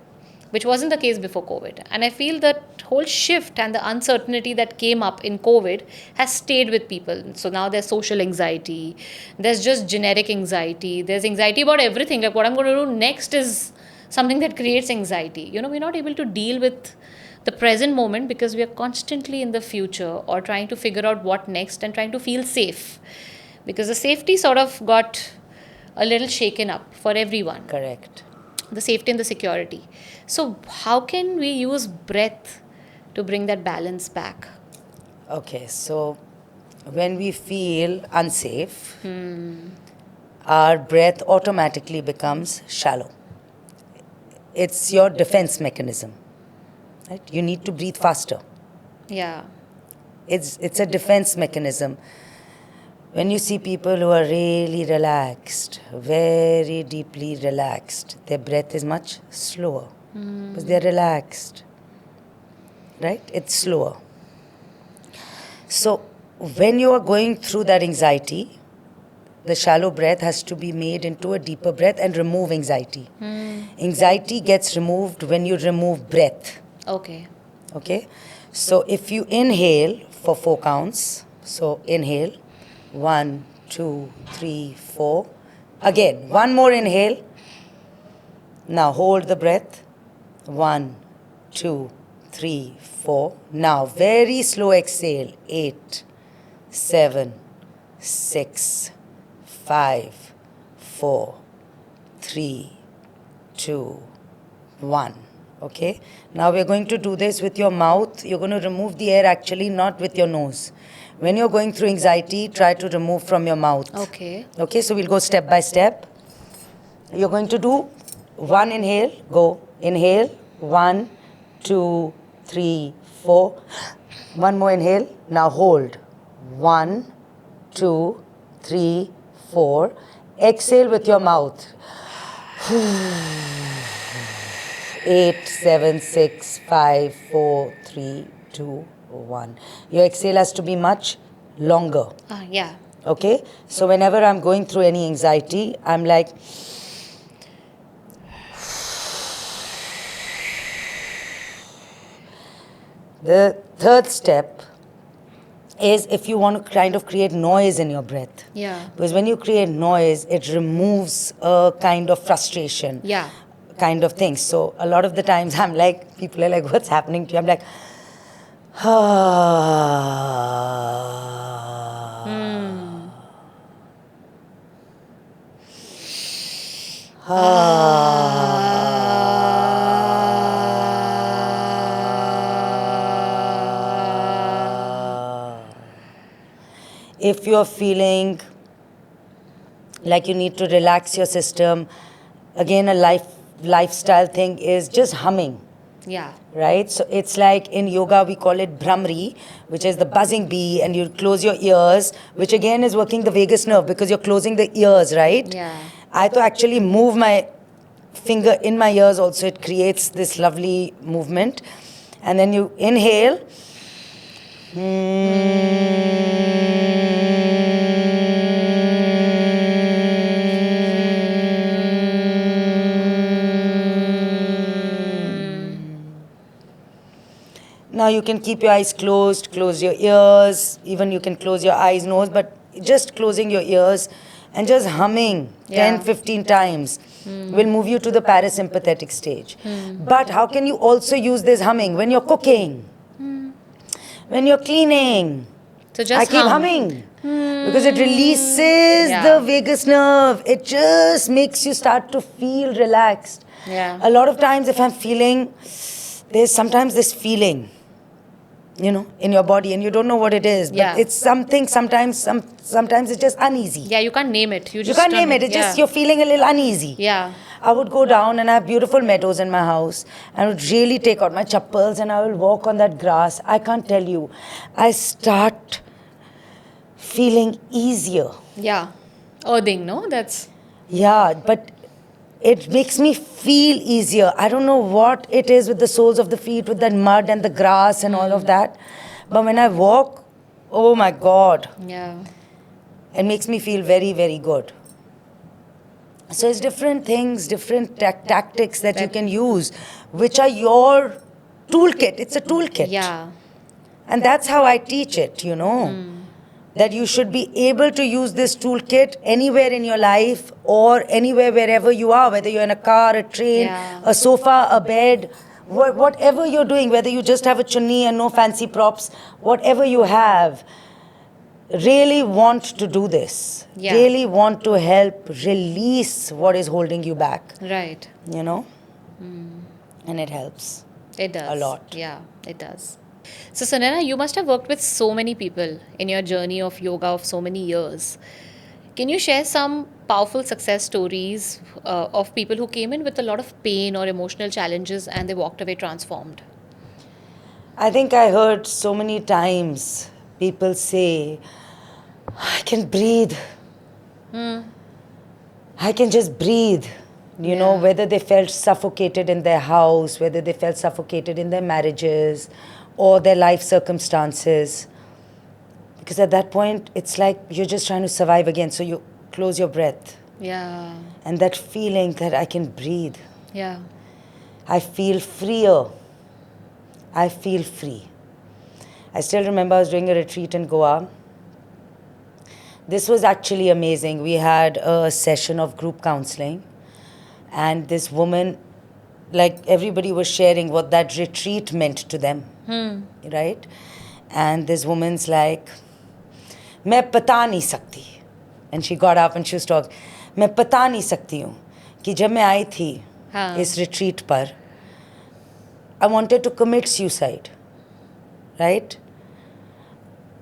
which wasn't the case before COVID. And I feel that whole shift and the uncertainty that came up in COVID has stayed with people. So now there's social anxiety, there's just generic anxiety, there's anxiety about everything. Like what I'm going to do next is something that creates anxiety. We're not able to deal with the present moment because we are constantly in the future or trying to figure out what next and trying to feel safe. Because the safety sort of got a little shaken up for everyone. Correct. The safety and the security. So how can we use breath to bring that balance back? Okay, so when we feel unsafe, our breath automatically becomes shallow. It's your defense mechanism. Right? You need to breathe faster. Yeah. It's a defense mechanism. When you see people who are really relaxed, very deeply relaxed, their breath is much slower because they're relaxed. Right? It's slower. So when you are going through that anxiety, the shallow breath has to be made into a deeper breath and remove anxiety. Anxiety gets removed when you remove breath. Okay. Okay? So if you inhale for 4 counts, so inhale, 1, 2, 3, 4. Again, one more inhale. Now hold the breath. 1, 2, 3, 4. Now very slow exhale. 8, 7, 6, 5, 4, 3, 2, 1. Okay? Now we're going to do this with your mouth. You're going to remove the air actually, not with your nose. When you're going through anxiety, try to remove from your mouth. Okay. Okay, so we'll go step by step. You're going to do one inhale. Go. Inhale. 1, 2, 3, 4. One more inhale. Now hold. 1, 2, 3, 4. Exhale with your mouth. 8, 7, 6, 5, 4, 3, 2, 1. Your exhale has to be much longer. Yeah. Okay? So whenever I'm going through any anxiety, I'm like, the third step is if you want to kind of create noise in your breath. Yeah. Because when you create noise, it removes a kind of frustration. Yeah. Kind of thing. So a lot of the times I'm like, people are like, what's happening to you? I'm like, If you're feeling like you need to relax your system, again, a lifestyle thing is just humming. Yeah. Right? So it's like in yoga we call it Brahmari, which is the buzzing bee, and you close your ears, which again is working the vagus nerve because you're closing the ears, right? Yeah. I to actually move my finger in my ears also, it creates this lovely movement. And then you inhale. Now you can keep your eyes closed, close your ears, even you can close your eyes, nose, but just closing your ears and just humming 10, 15 times will move you to the parasympathetic stage. But how can you also use this humming when you're cooking, when you're cleaning? So just I keep humming because it releases the vagus nerve. It just makes you start to feel relaxed. Yeah. A lot of times if I'm feeling, there's sometimes this feeling, you know, in your body and you don't know what it is, but it's something, sometimes it's just uneasy. Yeah, you can't name it. You can't name it. It's just you're feeling a little uneasy. Yeah. I would go down and I have beautiful meadows in my house and I would really take out my chappals and I will walk on that grass. I can't tell you. I start feeling easier. Yeah. Earthing, no? That's... Yeah, but it makes me feel easier. I don't know what it is with the soles of the feet, with that mud and the grass and all of that. But when I walk, oh my God. Yeah. It makes me feel very, very good. So it's different things, different tactics that you can use, which are your toolkit. It's a toolkit. Yeah. And that's how I teach it, you know. That you should be able to use this toolkit anywhere in your life or anywhere wherever you are, whether you're in a car, a train, a sofa, a bed, whatever you're doing, whether you just have a chunni and no fancy props, whatever you have, really want to do this. Yeah. Really want to help release what is holding you back. Right. You know? And it helps. It does. A lot. Yeah, it does. So, Sunaina, you must have worked with so many people in your journey of yoga of so many years. Can you share some powerful success stories of people who came in with a lot of pain or emotional challenges and they walked away transformed? I think I heard so many times people say, I can breathe. I can just breathe. You know, whether they felt suffocated in their house, whether they felt suffocated in their marriages or their life circumstances. Because at that point, it's like you're just trying to survive again. So you close your breath. Yeah. And that feeling that I can breathe. Yeah. I feel freer. I feel free. I still remember I was doing a retreat in Goa. This was actually amazing. We had a session of group counseling. And this woman, like everybody was sharing what that retreat meant to them. Right? And this woman's like, मैं पता नहीं सकती. And she got up and she was talking. मैं पता नहीं सकती हूँ कि जब मैं आई थी इस retreat पर, I wanted to commit suicide. Right?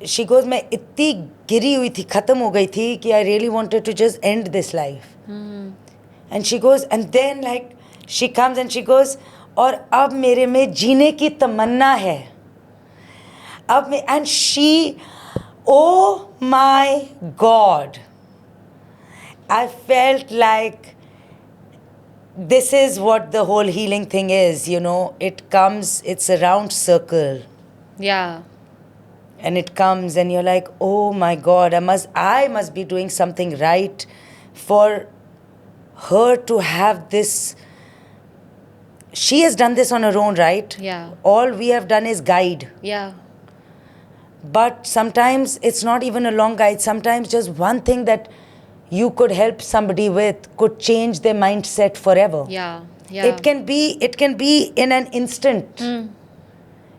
She goes, मैं इतनी गिरी हुई थी, खत्म हो गई थी कि I really wanted to just end this life. And she goes, and then like, she comes and she goes, और अब मेरे में जीने की तमन्ना है. अब मैं, and she, oh my God, I felt like this is what the whole healing thing is, you know. It comes, it's a round circle. Yeah. And it comes and you're like, oh my God, I must be doing something right for her to have this. She has done this on her own, right? Yeah. All we have done is guide. Yeah. But sometimes it's not even a long guide. Sometimes just one thing that you could help somebody with could change their mindset forever. Yeah. Yeah. It can be in an instant.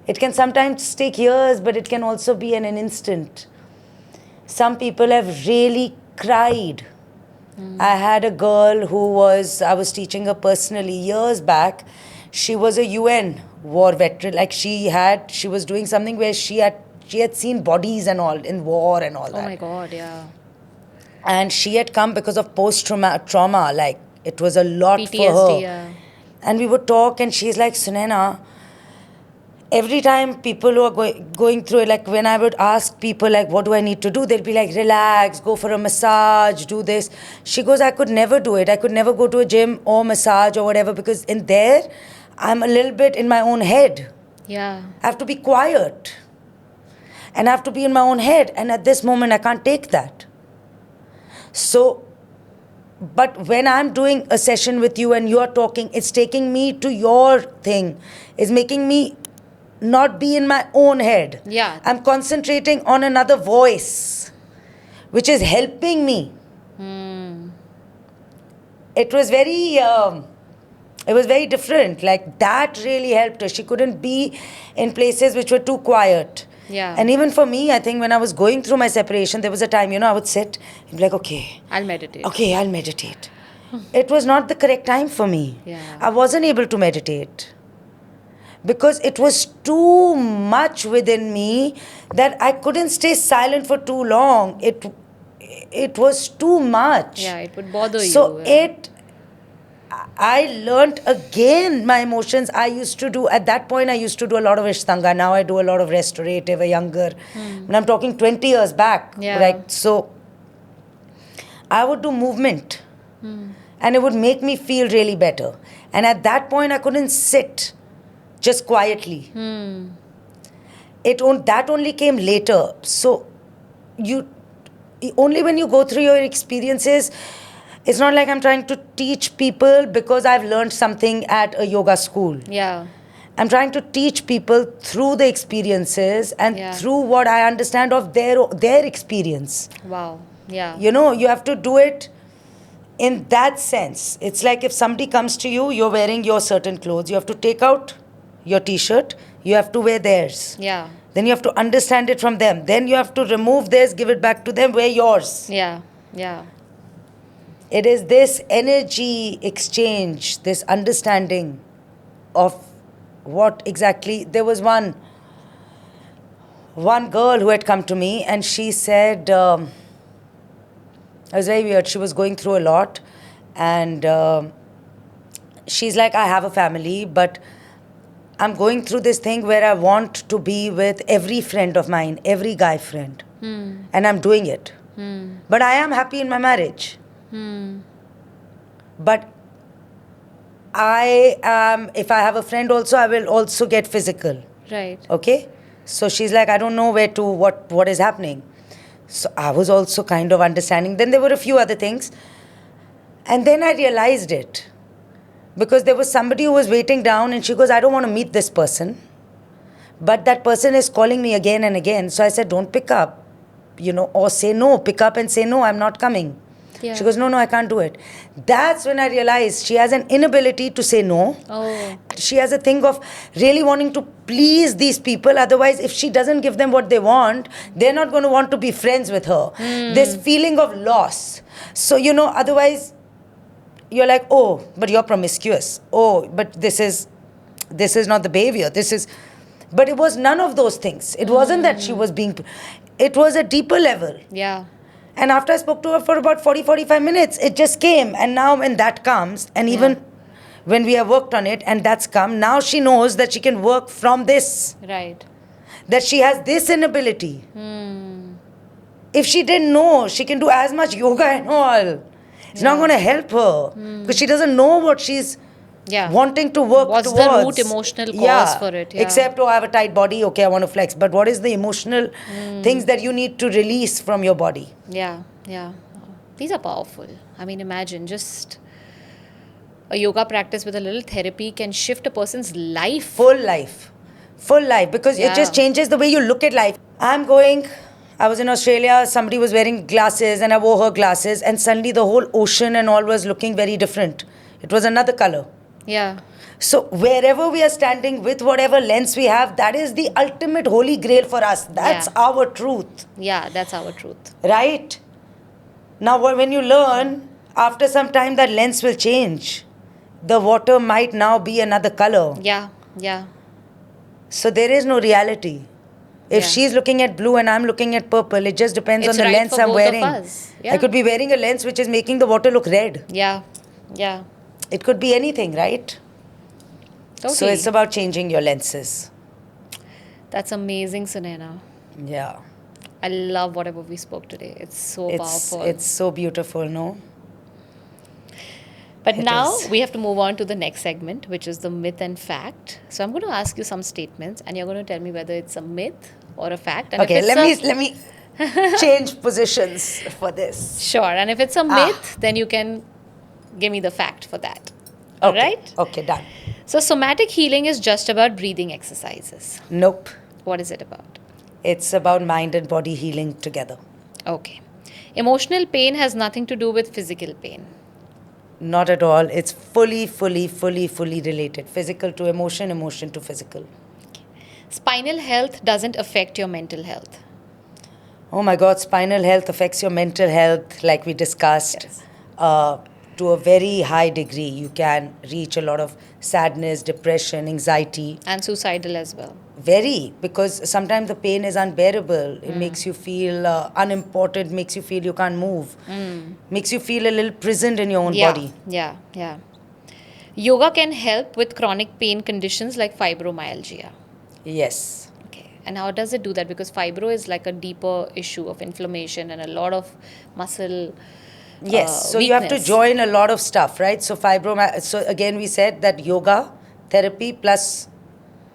It can sometimes take years, but it can also be in an instant. Some people have really cried. I had a girl I was teaching her personally years back. She was a UN war veteran. Like she was doing something where she had seen bodies and all in war and all that. Oh my God, yeah. And she had come because of trauma. Like it was a lot PTSD, for her. yeah. And we would talk and she's like, Sunaina, every time people who are going through it, like when I would ask people like, what do I need to do? They'll be like, relax, go for a massage, do this. She goes, I could never do it. I could never go to a gym or massage or whatever because in there, I'm a little bit in my own head. Yeah. I have to be quiet. And I have to be in my own head. And at this moment, I can't take that. So, but when I'm doing a session with you and you're talking, it's taking me to your thing. It's making me not be in my own head. Yeah. I'm concentrating on another voice, which is helping me. It was very different. Like that really helped her. She couldn't be in places which were too quiet. Yeah. And even for me, I think when I was going through my separation, there was a time, I would sit and be like, okay. I'll meditate. Okay, I'll meditate. It was not the correct time for me. Yeah. I wasn't able to meditate. Because it was too much within me that I couldn't stay silent for too long. It was too much. Yeah, it would bother you. So Yeah. I learnt again my emotions. At that point, I used to do a lot of Ishtanga. Now I do a lot of restorative, a younger. And I'm talking 20 years back. Yeah. Right? So I would do movement. And it would make me feel really better. And at that point, I couldn't sit just quietly. That only came later. So only when you go through your experiences, it's not like I'm trying to teach people because I've learned something at a yoga school. Yeah. I'm trying to teach people through the experiences and Yeah. through what I understand of their experience. Wow. Yeah. You have to do it in that sense. It's like if somebody comes to you, you're wearing your certain clothes. You have to take out your t-shirt. You have to wear theirs. Yeah. Then you have to understand it from them. Then you have to remove theirs, give it back to them, wear yours. Yeah. Yeah. It is this energy exchange, this understanding of what exactly. There was one girl who had come to me and she said, it was very weird. She was going through a lot and she's like, I have a family, but I'm going through this thing where I want to be with every friend of mine, every guy friend. And I'm doing it. But I am happy in my marriage. But if I have a friend also, I will also get physical. Right. Okay? So she's like, I don't know what is happening. So I was also kind of understanding. Then there were a few other things. And then I realized it. Because there was somebody who was waiting down and she goes, I don't want to meet this person. But that person is calling me again and again. So I said, don't pick up, or say no. Pick up and say, no, I'm not coming. Yeah. She goes, no, I can't do it. That's when I realized she has an inability to say no. Oh. She has a thing of really wanting to please these people. Otherwise, if she doesn't give them what they want, they're not going to want to be friends with her. This feeling of loss. So, otherwise, you're like, oh, but you're promiscuous. Oh, but this is not the behavior. But it was none of those things. It wasn't that she was it was a deeper level. Yeah. And after I spoke to her for about 40, 45 minutes, it just came. And now when that comes, and even when we have worked on it, and that's come. Now she knows that she can work from this, Right. that she has this inability. If she didn't know, she can do as much yoga and all. It's not Yeah. going to help her because she doesn't know what she's Yeah. wanting to work What's towards. the root emotional cause for it? Yeah. Except, oh, I have a tight body, okay, I want to flex. But what is the emotional things that you need to release from your body? Yeah. Yeah. These are powerful. I mean, imagine just a yoga practice with a little therapy can shift a person's life. Full life. Full life. Because it just Yeah. changes the way you look at life. I was in Australia, somebody was wearing glasses and I wore her glasses, and suddenly the whole ocean and all was looking very different. It was another color. Yeah. So wherever we are standing with whatever lens we have, that is the ultimate holy grail for us. That's Yeah. our truth, Yeah. That's our truth. right? Now when you learn, after some time that lens will change. The water might now be another color. Yeah. Yeah. So there is no reality. If Yeah. she's looking at blue and I'm looking at purple, it just depends It's on the right lens for I'm both of wearing. us. Yeah. I could be wearing a lens which is making the water look red. Yeah. Yeah. It could be anything, right? Totally. So it's about changing your lenses. That's amazing, Sunaina. Yeah. I love whatever we spoke today. It's so powerful. It's so beautiful, no? But It now is. we have to move on to the next segment, which is the myth and fact. So I'm going to ask you some statements, and you're going to tell me whether it's a myth or a fact. And Okay, if it's let me change positions for this. Sure. And if it's a myth, then you can give me the fact for that. All Okay. right? Okay, done. So somatic healing is just about breathing exercises. Nope. What is it about? It's about mind and body healing together. Okay. Emotional pain has nothing to do with physical pain. Not at all. It's fully related. Physical to emotion, emotion to physical. Spinal health doesn't affect your mental health. Oh my God, spinal health affects your mental health, like we discussed, Yes. to a very high degree. You can reach a lot of sadness, depression, anxiety. And suicidal as well. Very, because sometimes the pain is unbearable. It makes you feel unimportant, makes you feel you can't move, makes you feel a little prisoned in your own body. Yeah, yeah. Yoga can help with chronic pain conditions like fibromyalgia. Yes. Okay. And how does it do that? Because fibro is like a deeper issue of inflammation and a lot of muscle. Yes. So you have to weakness. join a lot of stuff, right? So So again, we said that yoga, therapy plus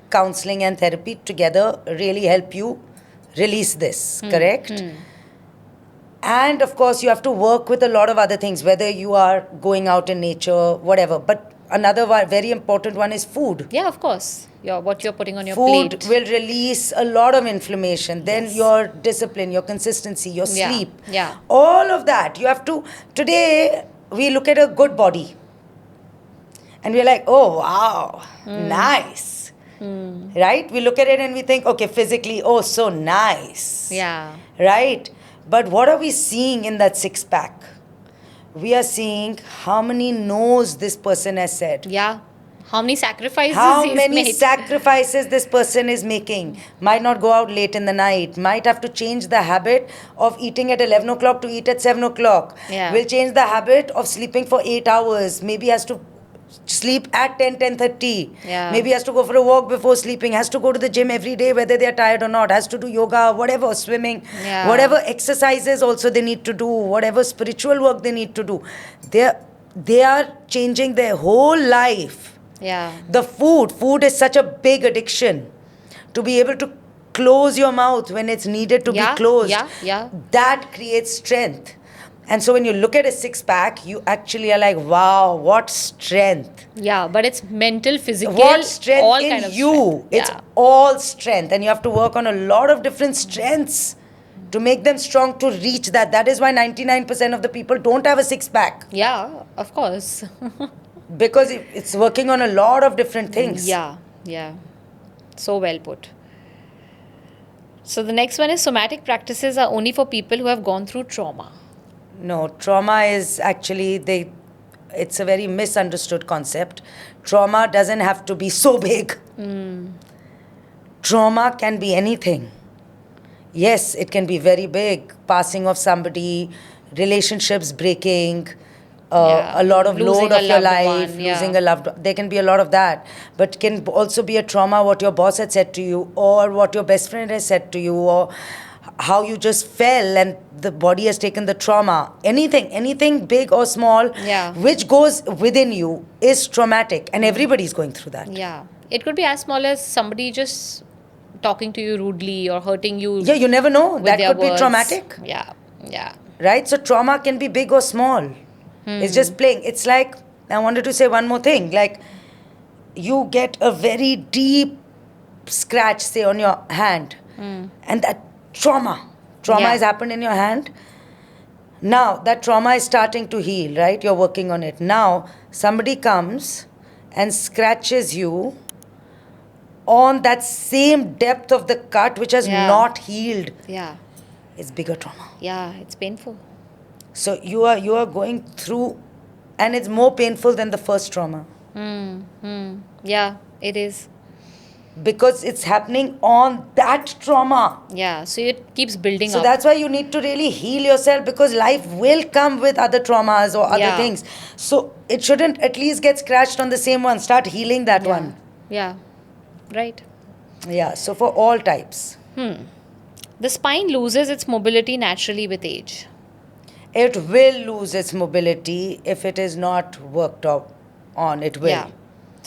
counseling and therapy together really help you release this, correct? And of course, you have to work with a lot of other things, whether you are going out in nature, whatever. But another very important one is food. Yeah, of course. What you're putting on your Food plate. will release a lot of inflammation. Then Yes. your discipline, your consistency, your Yeah, sleep. yeah. All of that. You have to. Today, we look at a good body. And we're like, oh, wow, nice. Right? We look at it and we think, okay, physically, oh, so nice. Yeah. Right? But what are we seeing in that six pack? We are seeing how many no's this person has said. Yeah. How many sacrifices How he's many made. sacrifices this person is making. Might not go out late in the night. Might have to change the habit of eating at 11 o'clock to eat at 7 o'clock. Yeah. Will change the habit of sleeping for 8 hours. Maybe has to sleep at 10:30. Yeah. Maybe has to go for a walk before sleeping. Has to go to the gym every day whether they're tired or not. Has to do yoga, whatever, swimming. Yeah. Whatever exercises also they need to do. Whatever spiritual work they need to do. They are changing their whole life. Yeah. The food is such a big addiction. To be able to close your mouth when it's needed to Yeah, be closed, yeah. that creates strength. And so when you look at a six pack, you actually are like, wow, what strength. Yeah, but it's mental, physical, What strength all in kind of you. strength. It's Yeah. all strength. And you have to work on a lot of different strengths to make them strong to reach that. That is why 99% of the people don't have a six pack. Yeah, of course. Because it's working on a lot of different things. Yeah. So well put. So the next one is somatic practices are only for people who have gone through trauma. No, trauma is actually, it's a very misunderstood concept. Trauma doesn't have to be so big. Trauma can be anything. Yes, it can be very big. Passing of somebody, relationships breaking, Yeah. a lot of Losing load a of your loved life, one, losing yeah. a loved one. There can be a lot of that. But can also be a trauma what your boss had said to you, or what your best friend has said to you, or how you just fell and the body has taken the trauma. Anything big or small, Yeah. which goes within you is traumatic, and everybody's going through that. Yeah. It could be as small as somebody just talking to you rudely or hurting you Yeah, you never know. with That their could be words. traumatic. Yeah. Yeah. Right? So trauma can be big or small. It's just playing. It's like, I wanted to say one more thing. Like, you get a very deep scratch, say, on your hand, and that trauma Yeah. has happened in your hand. Now, that trauma is starting to heal, right? You're working on it. Now, somebody comes and scratches you on that same depth of the cut which has Yeah. not healed. Yeah. It's bigger trauma. Yeah. It's painful. So you are going through, and it's more painful than the first trauma Yeah. It is. because it's happening on that trauma. Yeah. So it keeps building So up. that's why you need to really heal yourself, because life will come with other traumas or other Yeah. things. So it shouldn't at least get scratched on the same one. Start healing that Yeah. one. Yeah. Right. Yeah. So for all types, The spine loses its mobility naturally with age. it will lose its mobility if it is not worked on. It will. Yeah.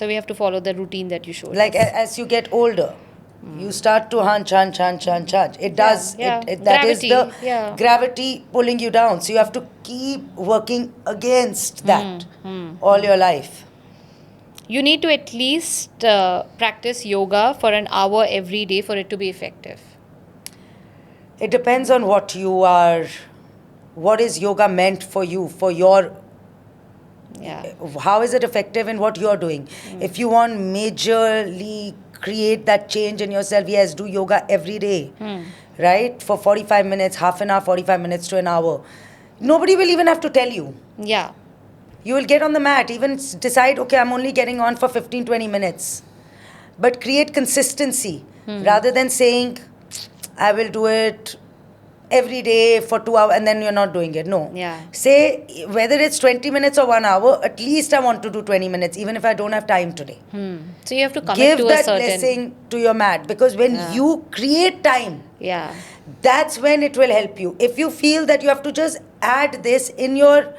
So we have to follow the routine that you showed Like us. as you get older, you start to hunch. It does. yeah. That is the Gravity, yeah. gravity pulling you down. So you have to keep working against that all your life. You need to at least practice yoga for an hour every day for it to be effective. It depends on what you are. What is yoga meant for you? For your, Yeah. how is it effective in what you're doing? If you want majorly create that change in yourself, yes, do yoga every day, right? For 45 minutes, half an hour, 45 minutes to an hour. Nobody will even have to tell you. Yeah. You will get on the mat, even decide, okay, I'm only getting on for 15, 20 minutes. But create consistency rather than saying, I will do it every day for 2 hours and then you're not doing it. No. Yeah. Say, whether it's 20 minutes or 1 hour, at least I want to do 20 minutes, even if I don't have time today. So you have to commit Give to a that certain. blessing to your mat, because when you create time, Yeah. that's when it will help you. If you feel that you have to just add this in your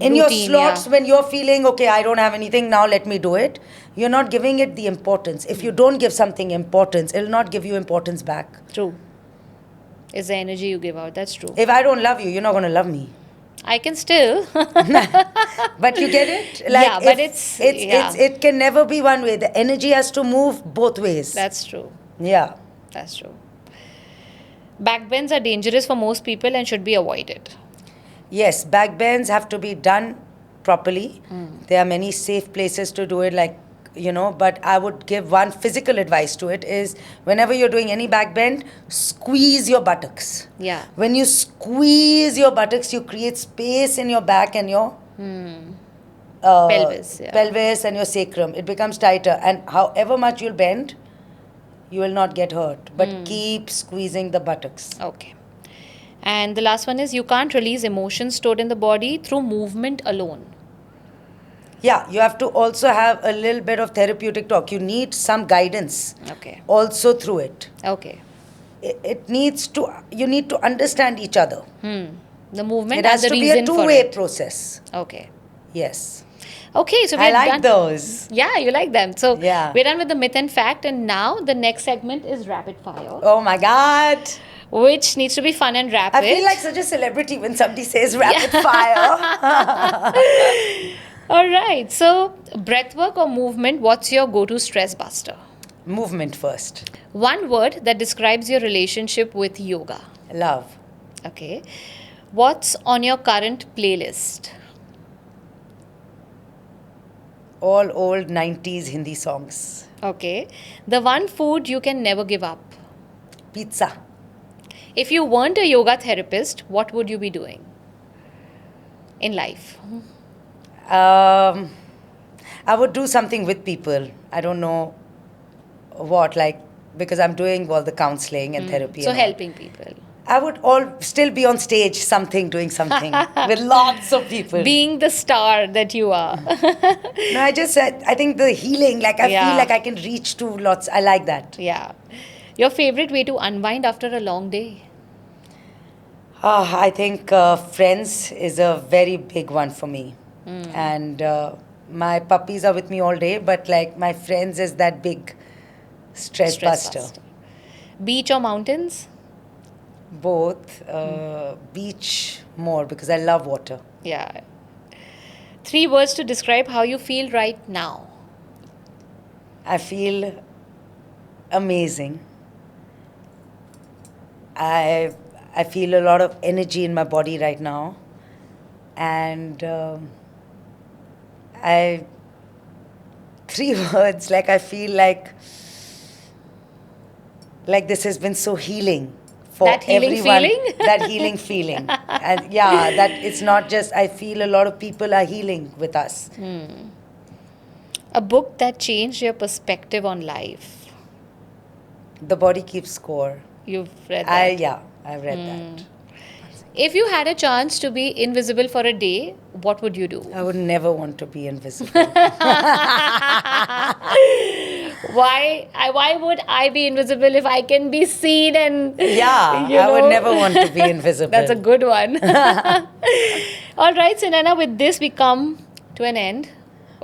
Routine, slots, yeah. when you're feeling, okay, I don't have anything, now let me do it, you're not giving it the importance. If you don't give something importance, it'll not give you importance back. True. It's the energy you give out. That's true. If I don't love you, you're not going to love me. I can still. But you get it? Yeah, but if yeah. it can never be one way. The energy has to move both ways. That's true. Yeah. That's true. Backbends are dangerous for most people and should be avoided. Yes, back bends have to be done properly. There are many safe places to do it, like, but I would give one physical advice to it is, whenever you're doing any back bend, squeeze your buttocks. Yeah. When you squeeze your buttocks, you create space in your back and your Pelvis. Yeah. pelvis and your sacrum. It becomes tighter, and however much you'll bend, you will not get hurt. But keep squeezing the buttocks. Okay. And the last one is you can't release emotions stored in the body through movement alone. Yeah, you have to also have a little bit of therapeutic talk. You need some guidance Okay. also through it. Okay. You need to understand each other. The movement It has and the to be a reason for two-way it. process. Okay. Yes. Okay, so I we're like done. those. Yeah, you like them. So Yeah. we're done with the myth and fact, and now the next segment is rapid fire, Oh my God. which needs to be fun and rapid. I feel like such a celebrity when somebody says rapid fire. All right. So breathwork or movement, what's your go-to stress buster? Movement first. One word that describes your relationship with yoga. Love. Okay. What's on your current playlist? All old 90s Hindi songs. Okay. The one food you can never give up. Pizza. If you weren't a yoga therapist, what would you be doing in life? I would do something with people. I don't know what, like, because I'm doing all the counseling and therapy. So and all. helping people. I would all still be on stage, doing something with lots of people. Being the star that you are. No, I think the healing, like I Yeah. feel like I can reach to lots. I like that. Yeah. Your favorite way to unwind after a long day? I think friends is a very big one for me. And my puppies are with me all day, but like my friends is that big stress buster. Beach or mountains? Both. Beach more because I love water. Yeah. 3 words to describe how you feel right now. I feel amazing. I feel a lot of energy in my body right now, and I 3 words, like I feel like this has been so healing for That healing everyone. feeling? That healing feeling, and yeah, that it's not just I feel a lot of people are healing with us. A book that changed your perspective on life. The Body Keeps Score. You've read that? I've read that. If you had a chance to be invisible for a day, what would you do? I would never want to be invisible. Why would I be invisible if I can be seen and Yeah, you I would know? never want to be invisible. That's a good one. All right, Sunaina, with this we come to an end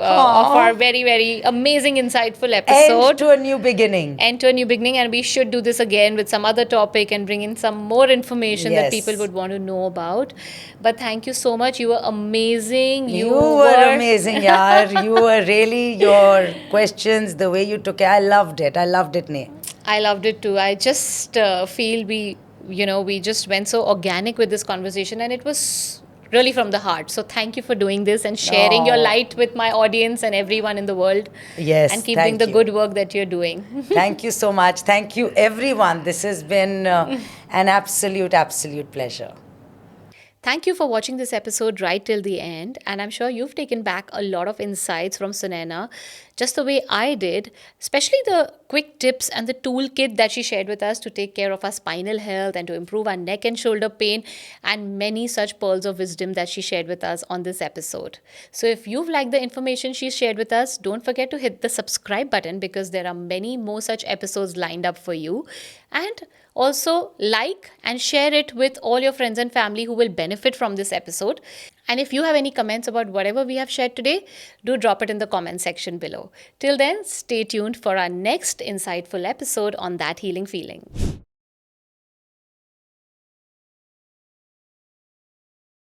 of our very, very amazing, insightful episode. End to a new beginning. End to a new beginning, and we should do this again with some other topic and bring in some more information that Yes. people would want to know about. But thank you so much. You were amazing. You were amazing, yaar. You were really, your questions, the way you took it, I loved it. I loved it, Ne. I loved it too. I just feel we just went so organic with this conversation, and it was really from the heart. So thank you for doing this and sharing your light with my audience and everyone in the world. Yes, and keeping thank the you. good work that you're doing. Thank you so much. Thank you, everyone. This has been an absolute, absolute pleasure. Thank you for watching this episode right till the end, and I'm sure you've taken back a lot of insights from Sunaina, just the way I did, especially the quick tips and the toolkit that she shared with us to take care of our spinal health and to improve our neck and shoulder pain, and many such pearls of wisdom that she shared with us on this episode. So if you've liked the information she shared with us, don't forget to hit the subscribe button because there are many more such episodes lined up for you. And also, like and share it with all your friends and family who will benefit from this episode. And if you have any comments about whatever we have shared today, do drop it in the comment section below. Till then, stay tuned for our next insightful episode on That Healing Feeling.